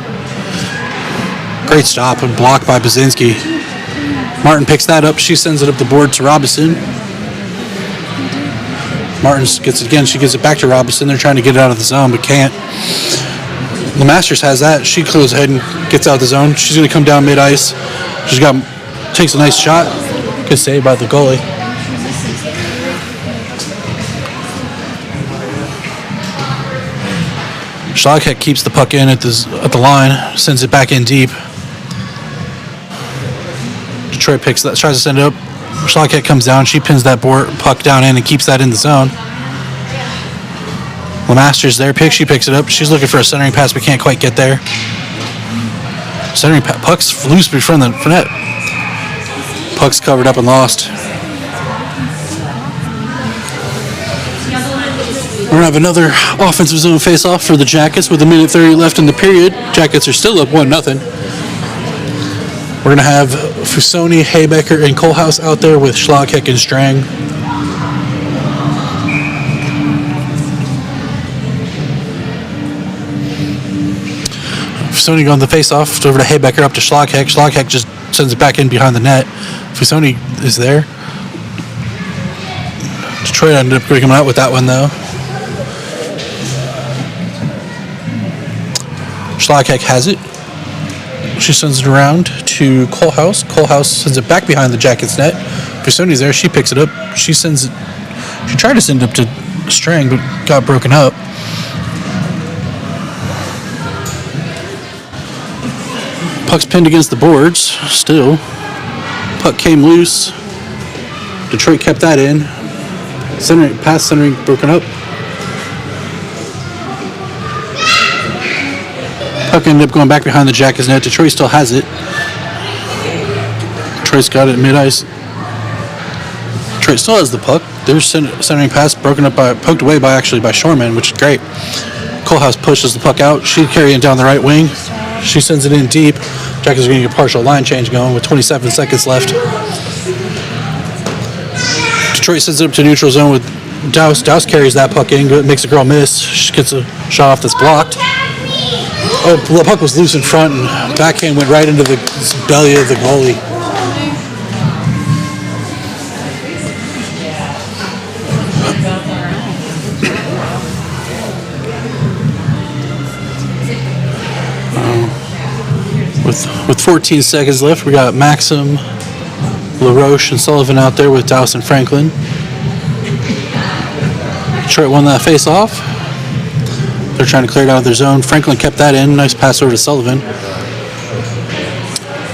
Great stop and blocked by Bazinski. Martin picks that up. She sends it up the board to Robinson. Martin gets it again. She gives it back to Robinson. They're trying to get it out of the zone, but can't. LeMasters has that. She clears ahead and gets out of the zone. She's going to come down mid-ice. Takes a nice shot. Good save by the goalie. Schlagheck keeps the puck in at the line, sends it back in deep. Detroit picks that, tries to send it up. Schlagheck comes down. She pins that puck down in and keeps that in the zone. LeMasters there. She picks it up. She's looking for a centering pass, but can't quite get there. Centering puck's loose before the net. Puck's covered up and lost. We're going to have another offensive zone face-off for the Jackets with 1:30 left in the period. Jackets are still up 1-0. We're going to have Fusoni, Haybecker, and Kohlhaas out there with Schlagheck and Strang. Fusoni going the face-off over to Haybecker, up to Schlagheck. Schlagheck just sends it back in behind the net. Fusoni is there. Detroit ended up coming out with that one, though. Schlagheck has it. She sends it around to Kohlhaus. Kohlhaus sends it back behind the Jackets net. Fusoni's there. She picks it up. She sends it. She tried to send it up to Strang, but got broken up. Puck's pinned against the boards. Still, puck came loose. Detroit kept that in. Centering broken up. Puck ended up going back behind the Jackets net. Detroit still has it. Detroit's got it mid-ice. Detroit still has the puck. There's centering pass poked away by Shorman, which is great. Kohlhaus pushes the puck out. She carrying it down the right wing. She sends it in deep. Jackets are going to get a partial line change going with 27 seconds left. Detroit sends it up to neutral zone with Douse. Douse carries that puck in, makes a girl miss. She gets a shot off that's blocked. Oh, the puck was loose in front, and backhand went right into the belly of the goalie. With 14 seconds left, we got Maxim, LaRoche, and Sullivan out there with Douse and Franklin. Detroit won that face-off. They're trying to clear it out of their zone. Franklin kept that in. Nice pass over to Sullivan.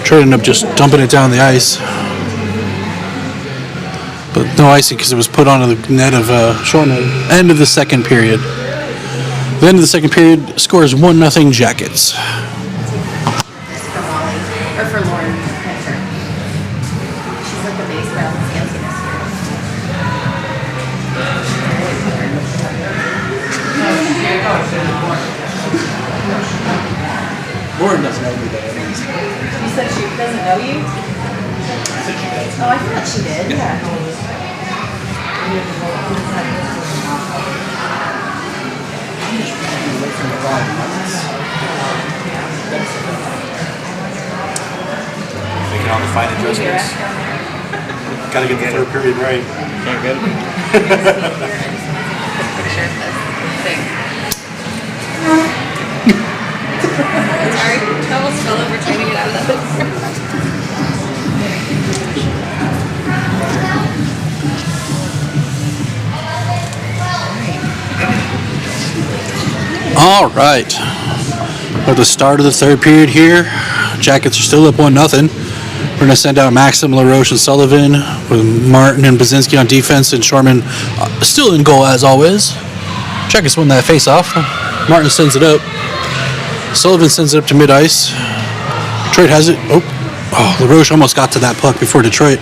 Detroit ended up just dumping it down the ice. But no icing because it was put onto the net of Shorman. End of the second period. The end of the second period, scores 1-0 Jackets. Or for Lauren. She's like the base bell. Lauren doesn't know me though. You said she doesn't know you? I said she does. Oh, I thought she did. Yeah. Making all the fine adjustments. Gotta get the third period right. Can't get it. Sorry, I almost fell over trying to get out of that. All right. At the start of the third period here, Jackets are still up 1-0. We're going to send out Maxim, LaRoche, and Sullivan with Martin and Baczynski on defense and Shorman still in goal as always. Jackets won that face-off. Martin sends it up. Sullivan sends it up to mid-ice. Detroit has it. Oh, LaRoche almost got to that puck before Detroit.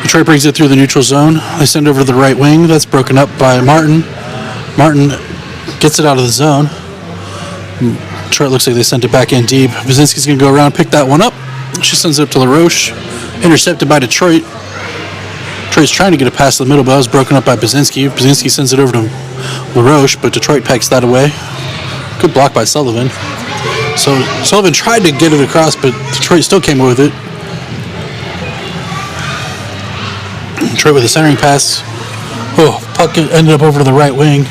Detroit brings it through the neutral zone. They send it over to the right wing. That's broken up by Martin. Martin gets it out of the zone. Detroit looks like they sent it back in deep. Baczynski's going to go around, pick that one up. She sends it up to LaRoche. Intercepted by Detroit. Detroit's trying to get it past the middle, but that was broken up by Baczynski. Baczynski sends it over to LaRoche, but Detroit pecks that away. Good block by Sullivan. So Sullivan tried to get it across, but Detroit still came with it. Detroit with a centering pass. Oh, puck ended up over to the right wing.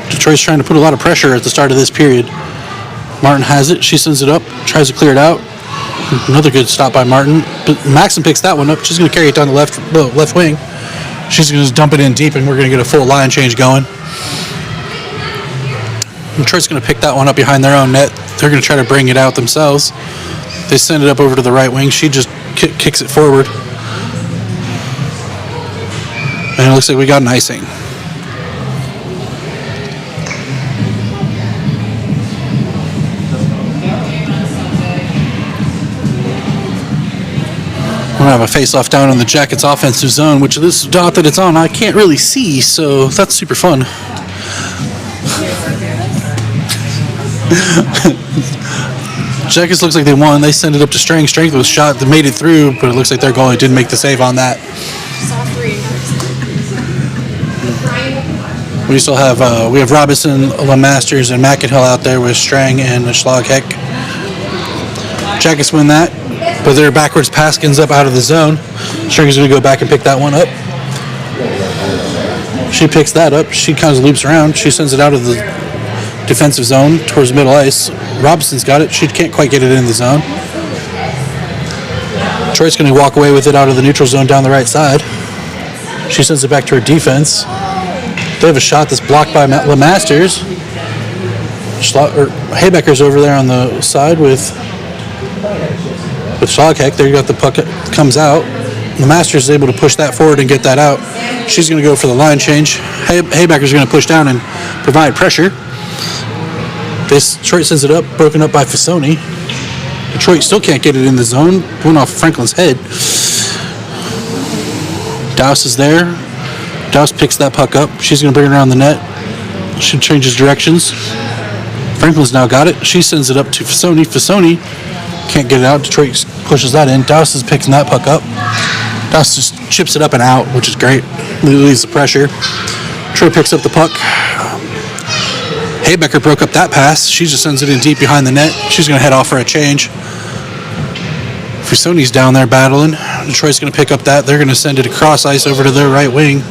Detroit's trying to put a lot of pressure at the start of this period. Martin has it. She sends it up. Tries to clear it out. Another good stop by Martin. But Maxim picks that one up. She's going to carry it down the left wing. She's going to dump it in deep, and we're going to get a full line change going. Detroit's going to pick that one up behind their own net. They're going to try to bring it out themselves. They send it up over to the right wing. She just kicks it forward. And it looks like we got an icing. We're going to have a face-off down in the Jackets' offensive zone, which this dot that it's on, I can't really see, so that's super fun. Jackets looks like they won. They send it up to Strang. Strength was shot that made it through, but it looks like their goalie didn't make the save on that. We still have we have Robinson, LeMasters, and McInhill out there with Strang and Schlagheck. Jackets win that, but their backwards pass ends up out of the zone. Strang's going to go back and pick that one up. She picks that up. She kind of loops around. She sends it out of the defensive zone towards middle ice. Robinson's got it. She can't quite get it in the zone. Detroit's going to walk away with it out of the neutral zone down the right side. She sends it back to her defense. They have a shot that's blocked by LeMasters. Haybecker's over there on the side with Schlagheck. There you got the puck. Comes out. LeMasters is able to push that forward and get that out. She's going to go for the line change. Haybecker's going to push down and provide pressure. Detroit sends it up, broken up by Fasoni. Detroit still can't get it in the zone. Went off Franklin's head. Dowse is there. Dowse picks that puck up. She's going to bring it around the net. She changes directions. Franklin's now got it. She sends it up to Fasoni. Fasoni can't get it out. Detroit pushes that in. Dowse is picking that puck up. Dowse just chips it up and out, which is great. Leaves the pressure. Detroit picks up the puck. Haybecker broke up that pass. She just sends it in deep behind the net. She's going to head off for a change. Fasoni's down there battling. Detroit's going to pick up that. They're going to send it across ice over to their right wing.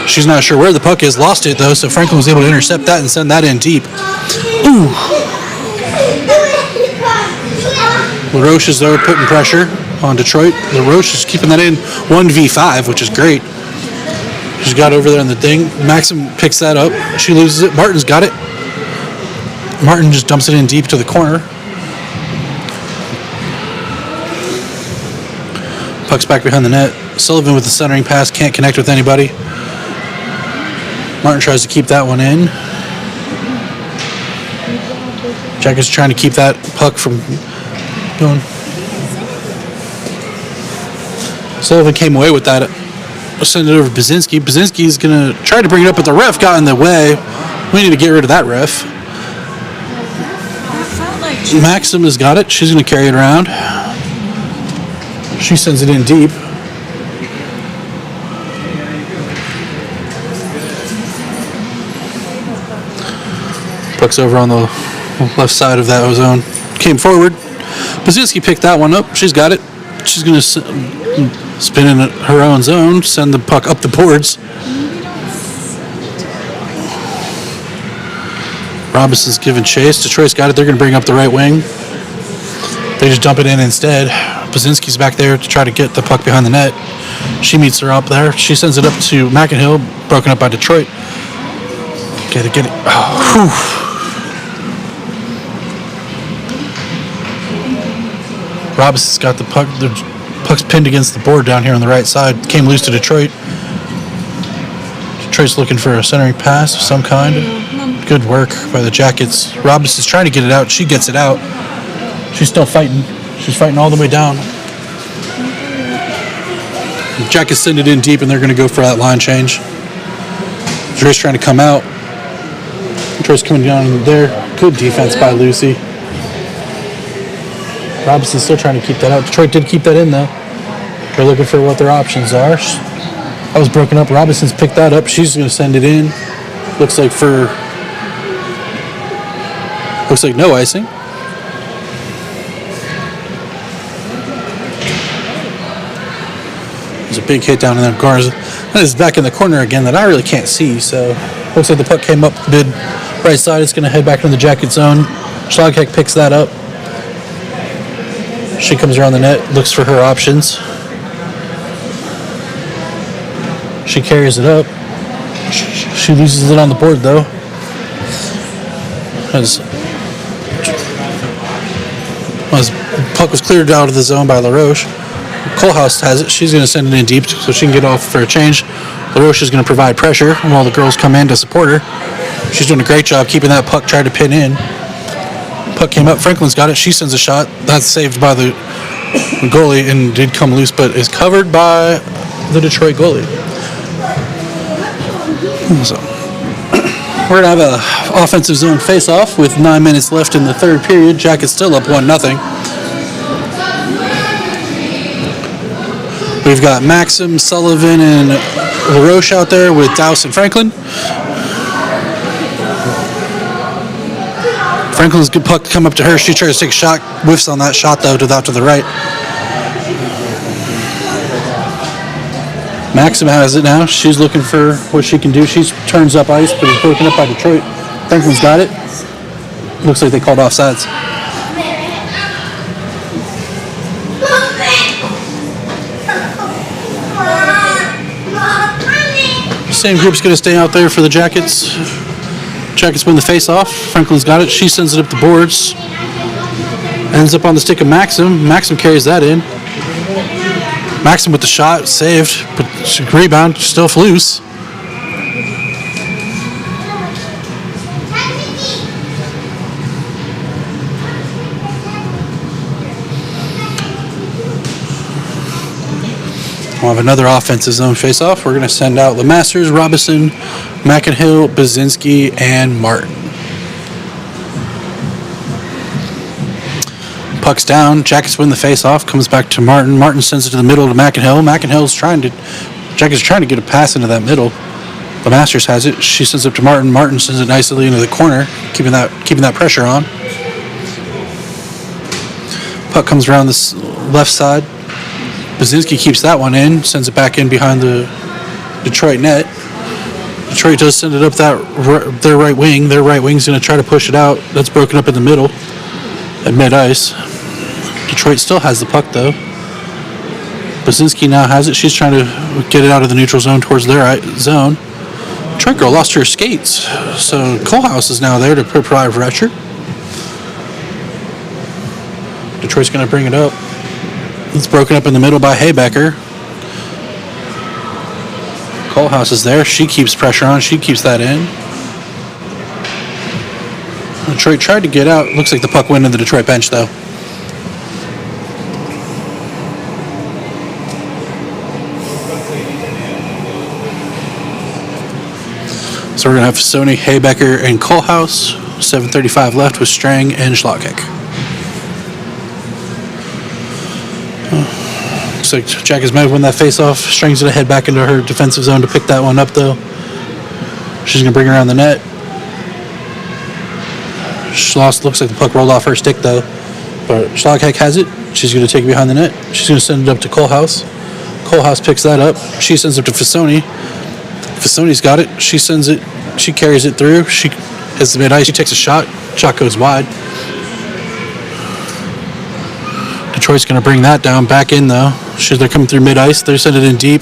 She's not sure where the puck is. Lost it, though, so Franklin was able to intercept that and send that in deep. Ooh. LaRoche is there putting pressure on Detroit. LaRoche is keeping that in 1v5, which is great. She's got over there on the thing. Maxim picks that up. She loses it. Martin's got it. Martin just dumps it in deep to the corner. Puck's back behind the net. Sullivan with the centering pass. Can't connect with anybody. Martin tries to keep that one in. Jack is trying to keep that puck from going. Sullivan came away with that. Send it over to Baczynski. Baczynski's going to try to bring it up, but the ref got in the way. We need to get rid of that ref. Maxim has got it. She's going to carry it around. She sends it in deep. Puck's over on the left side of that zone. Came forward. Baczynski picked that one up. She's got it. She's going to spin in her own zone, send the puck up the boards. Robinson's giving chase. Detroit's got it. They're going to bring up the right wing. They just dump it in instead. Baczynski's back there to try to get the puck behind the net. She meets her up there. She sends it up to McInhill, broken up by Detroit. Get it. Oh, Robinson's got the puck. The puck's pinned against the board down here on the right side. Came loose to Detroit. Detroit's looking for a centering pass of some kind. Good work by the Jackets. Robinson's trying to get it out. She gets it out. She's still fighting. She's fighting all the way down. The Jackets send it in deep, and they're going to go for that line change. Detroit's trying to come out. Detroit's coming down there. Good defense by Lucy. Robinson's still trying to keep that out. Detroit did keep that in, though. They're looking for what their options are. That was broken up. Robinson's picked that up. She's going to send it in. Looks like no icing. There's a big hit down in there. Garza. That is back in the corner again that I really can't see, so looks like the puck came up mid right side. It's going to head back into the Jacket zone. Schlagheck picks that up. She comes around the net, looks for her options. She carries it up. She loses it on the board, though. As puck was cleared out of the zone by LaRoche. Kohlhaas has it. She's going to send it in deep so she can get off for a change. LaRoche is going to provide pressure while the girls come in to support her. She's doing a great job keeping that puck tried to pin in. Puck came up. Franklin's got it. She sends a shot. That's saved by the goalie and did come loose, but is covered by the Detroit goalie. So we're going to have an offensive zone face-off with 9 minutes left in the third period. Jackets still up 1-0. We've got Maxim, Sullivan, and LaRoche out there with Dowse and Franklin. Franklin's good puck to come up to her. She tries to take a shot, whiffs on that shot though, to the right. Maxim has it now. She's looking for what she can do. She turns up ice, but it's broken up by Detroit. Franklin's got it. Looks like they called offsides. Same group's going to stay out there for the Jackets. Jackets win the face-off. Franklin's got it. She sends it up the boards. Ends up on the stick of Maxim. Maxim carries that in. Maxim with the shot, saved, but rebound, still loose. We'll have another offensive zone face-off. We're going to send out LeMasters, Robinson, McInhill, Baczynski, and Martin. Puck's down. Jackets win the face-off. Comes back to Martin. Martin sends it to the middle to McInhill. McInhill's Jackets trying to get a pass into that middle. LeMasters has it. She sends it to Martin. Martin sends it nicely into the corner, keeping that pressure on. Puck comes around this left side. Baczynski keeps that one in, sends it back in behind the Detroit net. Detroit does send it up their right wing. Their right wing's going to try to push it out. That's broken up in the middle at mid-ice. Detroit still has the puck, though. Baczynski now has it. She's trying to get it out of the neutral zone towards their zone. Detroit girl lost her skates, so Kohlhaas is now there to provide pressure. Detroit's going to bring it up. It's broken up in the middle by Haybecker. Kohlhaas is there. She keeps pressure on. She keeps that in. Detroit tried to get out. Looks like the puck went into the Detroit bench, though. So we're going to have Sony, Haybecker, and Kohlhaas. 7:35 left with Strang and Schlotkick. Looks like Jackets might win that face-off. Strang's going to head back into her defensive zone to pick that one up, though. She's going to bring around the net. Schloss looks like the puck rolled off her stick, though. But Schlotkick has it. She's going to take it behind the net. She's going to send it up to Kohlhaas. Kohlhaas picks that up. She sends it to Fasoni. Fasoni's got it. She sends it. She carries it through. She has the mid-ice. She takes a shot. Shot goes wide. Detroit's going to bring that down back in, though. They're coming through mid-ice. They're sending it in deep.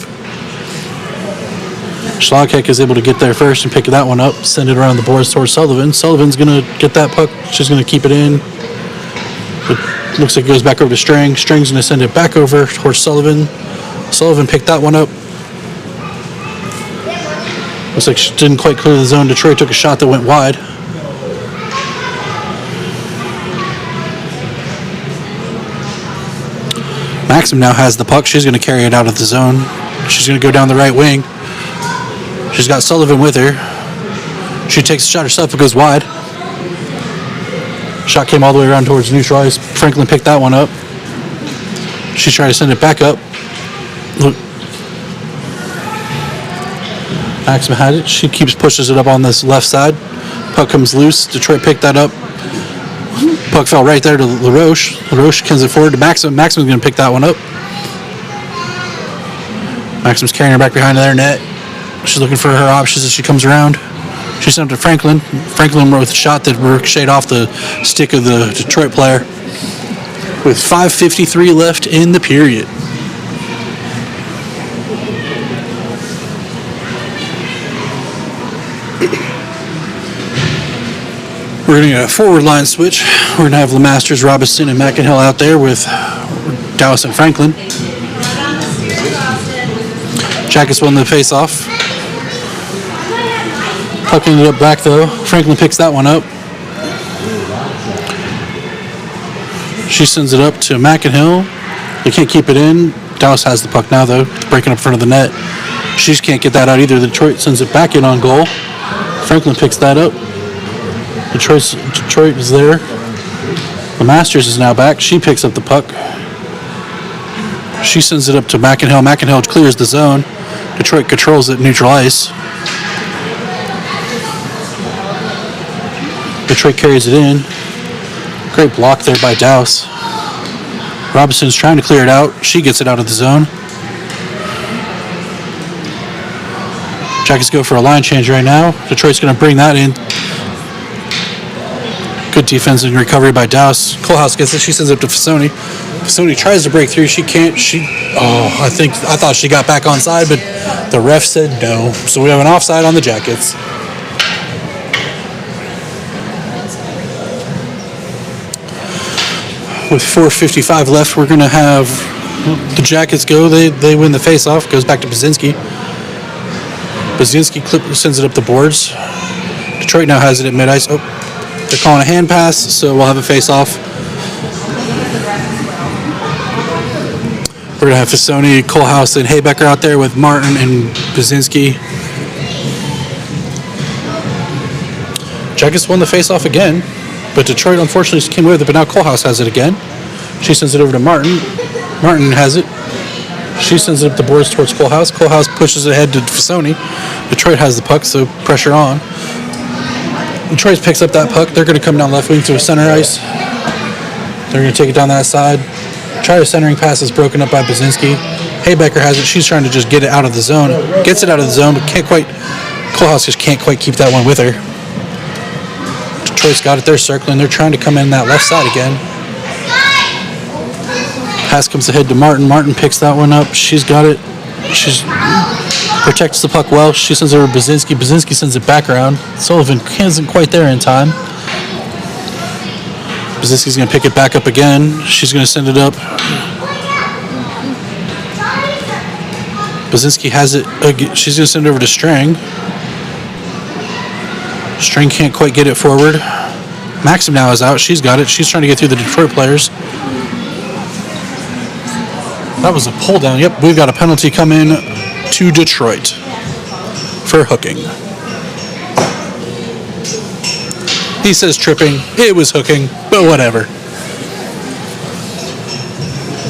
Schlotkick is able to get there first and pick that one up. Send it around the boards towards Sullivan. Sullivan's going to get that puck. She's going to keep it in. It looks like it goes back over to Strang. Strang's going to send it back over towards Sullivan. Sullivan picked that one up. Looks like she didn't quite clear the zone. Detroit took a shot that went wide. Maxim now has the puck. She's going to carry it out of the zone. She's going to go down the right wing. She's got Sullivan with her. She takes a shot herself. It goes wide. Shot came all the way around towards neutral ice. Franklin picked that one up. She's trying to send it back up. Look. Maxim had it. She pushes it up on this left side. Puck comes loose. Detroit picked that up. Puck fell right there to LaRoche. LaRoche sends it forward to Maxim. Maxim's going to pick that one up. Maxim's carrying her back behind their net. She's looking for her options as she comes around. She sent it to Franklin. Franklin with a shot that ricocheted off the stick of the Detroit player. With 5:53 left in the period. We're going to get a forward line switch. We're going to have LeMasters, Robinson, and McInhill out there with Dallas and Franklin. Jackets won the face-off. Puck ended up back, though. Franklin picks that one up. She sends it up to McInhill. They can't keep it in. Dallas has the puck now, though, breaking up in front of the net. She just can't get that out either. Detroit sends it back in on goal. Franklin picks that up. Detroit is there. The Masters is now back. She picks up the puck. She sends it up to McInhill. McInhill clears the zone. Detroit controls it neutral ice. Detroit carries it in. Great block there by Dowse. Robinson's trying to clear it out. She gets it out of the zone. Jackets go for a line change right now. Detroit's going to bring that in. Good defense and recovery by Dowse. Kohlhaas gets it. She sends it up to Fasoni. Fasoni tries to break through. She can't. I thought she got back onside, but the ref said no. So we have an offside on the Jackets. With 4:55 left, we're going to have the Jackets go. They win the face-off. Goes back to Baczynski. Baczynski sends it up the boards. Detroit now has it at mid-ice. Oh, they're calling a hand pass, so we'll have a face-off. We're going to have Fasoni, Kohlhaas, and Haybecker out there with Martin and Baczynski. Jackets won the face-off again, but Detroit unfortunately came away with it, but now Kohlhaas has it again. She sends it over to Martin. Martin has it. She sends it up the boards towards Kohlhaas. Kohlhaas pushes it ahead to Fasoni. Detroit has the puck, so pressure on. Detroit picks up that puck. They're going to come down left wing to a center ice. They're going to take it down that side. Try a centering pass is broken up by Baczynski. Haybecker has it. She's trying to just get it out of the zone. Gets it out of the zone, but can't quite. Kohlhaas just can't quite keep that one with her. Detroit's got it. They're circling. They're trying to come in that left side again. Pass comes ahead to Martin. Martin picks that one up. She's got it. She protects the puck well. She sends it over to Baczynski. Baczynski sends it back around. Sullivan isn't quite there in time. Baczynski's going to pick it back up again. She's going to send it up. Baczynski has it. She's going to send it over to Strang. Strang can't quite get it forward. Maxim now is out. She's got it. She's trying to get through the Detroit players. That was a pull down. Yep, we've got a penalty come in to Detroit for hooking. He says tripping. It was hooking, but whatever.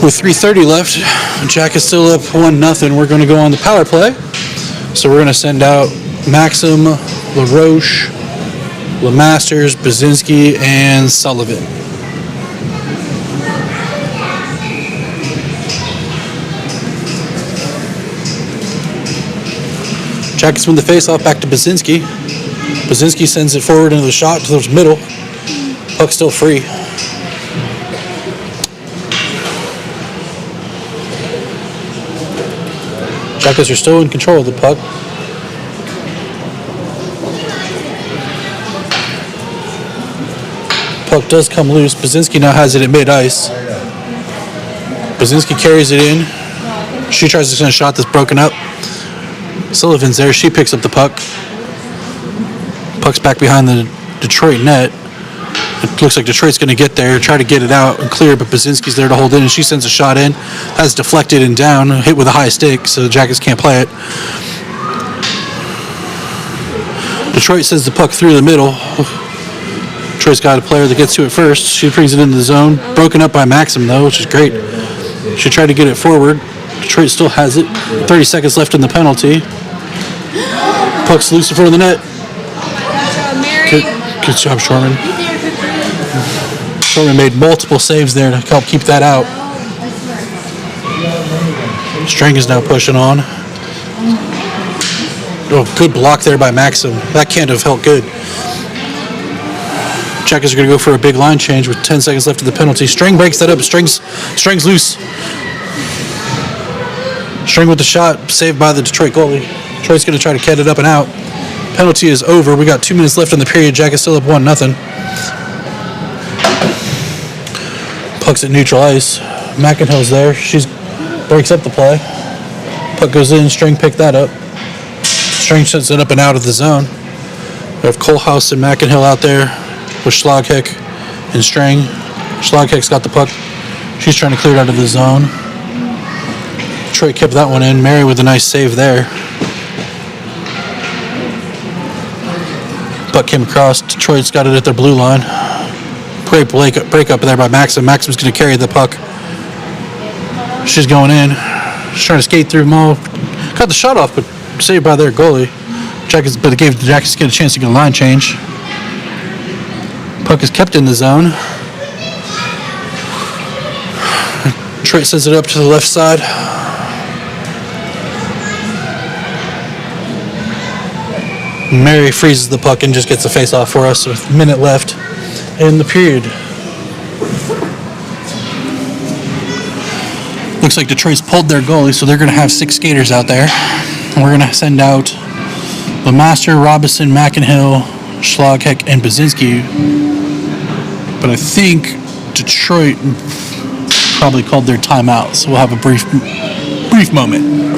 With 3:30 left, Jack is still up 1-0. We're going to go on the power play. So we're going to send out Maxim, LaRoche, LeMasters, Baczynski, and Sullivan. Jackets win the face-off back to Baczynski. Baczynski sends it forward into the shot to the middle. Puck's still free. Jackets are still in control of the puck. Puck does come loose. Baczynski now has it at mid-ice. Baczynski carries it in. She tries to send a shot that's broken up. Sullivan's there. She picks up the puck. Puck's back behind the Detroit net. It looks like Detroit's going to get there, try to get it out and clear, but Baczynski's there to hold in, and she sends a shot in. Has deflected and down, hit with a high stick, so the Jackets can't play it. Detroit sends the puck through the middle. Detroit's got a player that gets to it first. She brings it into the zone. Broken up by Maxim, though, which is great. She tried to get it forward. Detroit still has it. 30 seconds left in the penalty. Puck's loose in front of the net. Good job, Shorman. Shorman made multiple saves there to help keep that out. Strang is now pushing on. Oh, good block there by Maxim. That can't have felt good. Jackets are going to go for a big line change with 10 seconds left of the penalty. Strang breaks that up. Strang's loose. Strang with the shot, saved by the Detroit goalie. Detroit's going to try to cat it up and out. Penalty is over. We got 2 minutes left in the period. Jackets still up 1-0. Puck's at neutral ice. McInhill's there. She breaks up the play. Puck goes in. Strang picked that up. Strang sets it up and out of the zone. We have Kohlhaas and McInhill out there with Schlagheck and Strang. Schlagheck's got the puck. She's trying to clear it out of the zone. Detroit kept that one in. Mary with a nice save there. Puck came across. Detroit's got it at their blue line. Great break up there by Maxim. Maxim's going to carry the puck. She's going in. She's trying to skate through them all. Got the shot off, but saved by their goalie. But it gave the Jackets a chance to get a line change. Puck is kept in the zone. Detroit sends it up to the left side. Mary freezes the puck and just gets the face off for us with a minute left in the period. Looks like Detroit's pulled their goalie, so they're going to have 6 skaters out there. And we're going to send out Lemaster, Robinson, McInhill, Schlagheck, and Bazinski. But I think Detroit probably called their timeout, so we'll have a brief moment.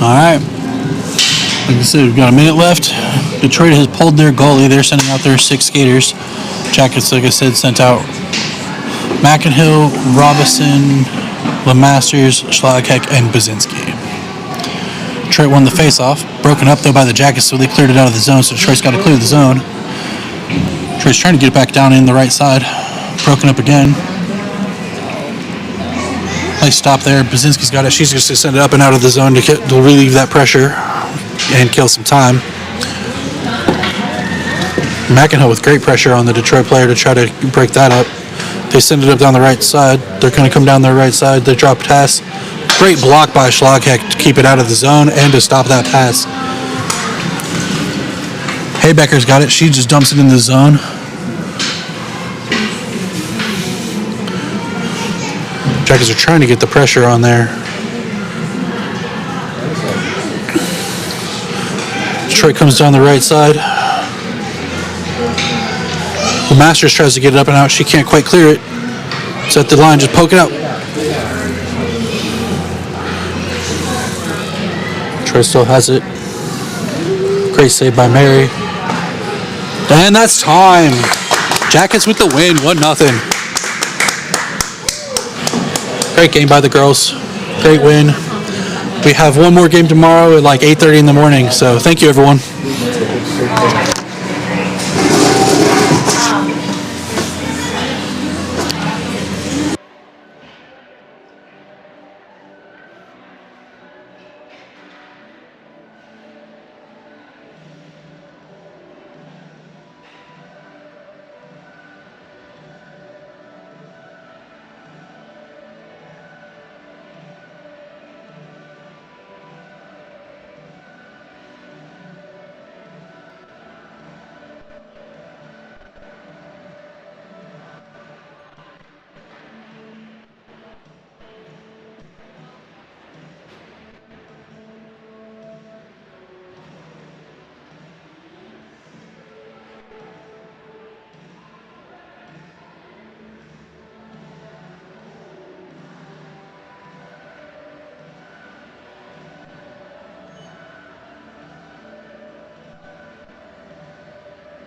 Alright. Like I said, we've got a minute left. Detroit has pulled their goalie. They're sending out their 6 skaters. Jackets, like I said, sent out McInhill, Robinson, Lemasters, Schlagheck, and Bazinski. Detroit won the face-off. Broken up, though, by the Jackets, so they cleared it out of the zone, so Detroit's got to clear the zone. Detroit's trying to get it back down in the right side. Broken up again. Nice stop there. Bazinski's got it. She's just going to send it up and out of the zone to relieve that pressure and kill some time. McInhill with great pressure on the Detroit player to try to break that up. They send it up down the right side. They're going to come down their right side. They drop a pass. Great block by Schlagheck to keep it out of the zone and to stop that pass. Haybecker's got it. She just dumps it in the zone. Jackets are trying to get the pressure on there. Detroit comes down the right side. The Masters tries to get it up and out. She can't quite clear it. It's at the line. Just poke it out. Detroit still has it. Great save by Mary. And that's time. Jackets with the win. 1-0. Great game by the girls. Great win. We have one more game tomorrow at like 8:30 in the morning. So thank you, everyone.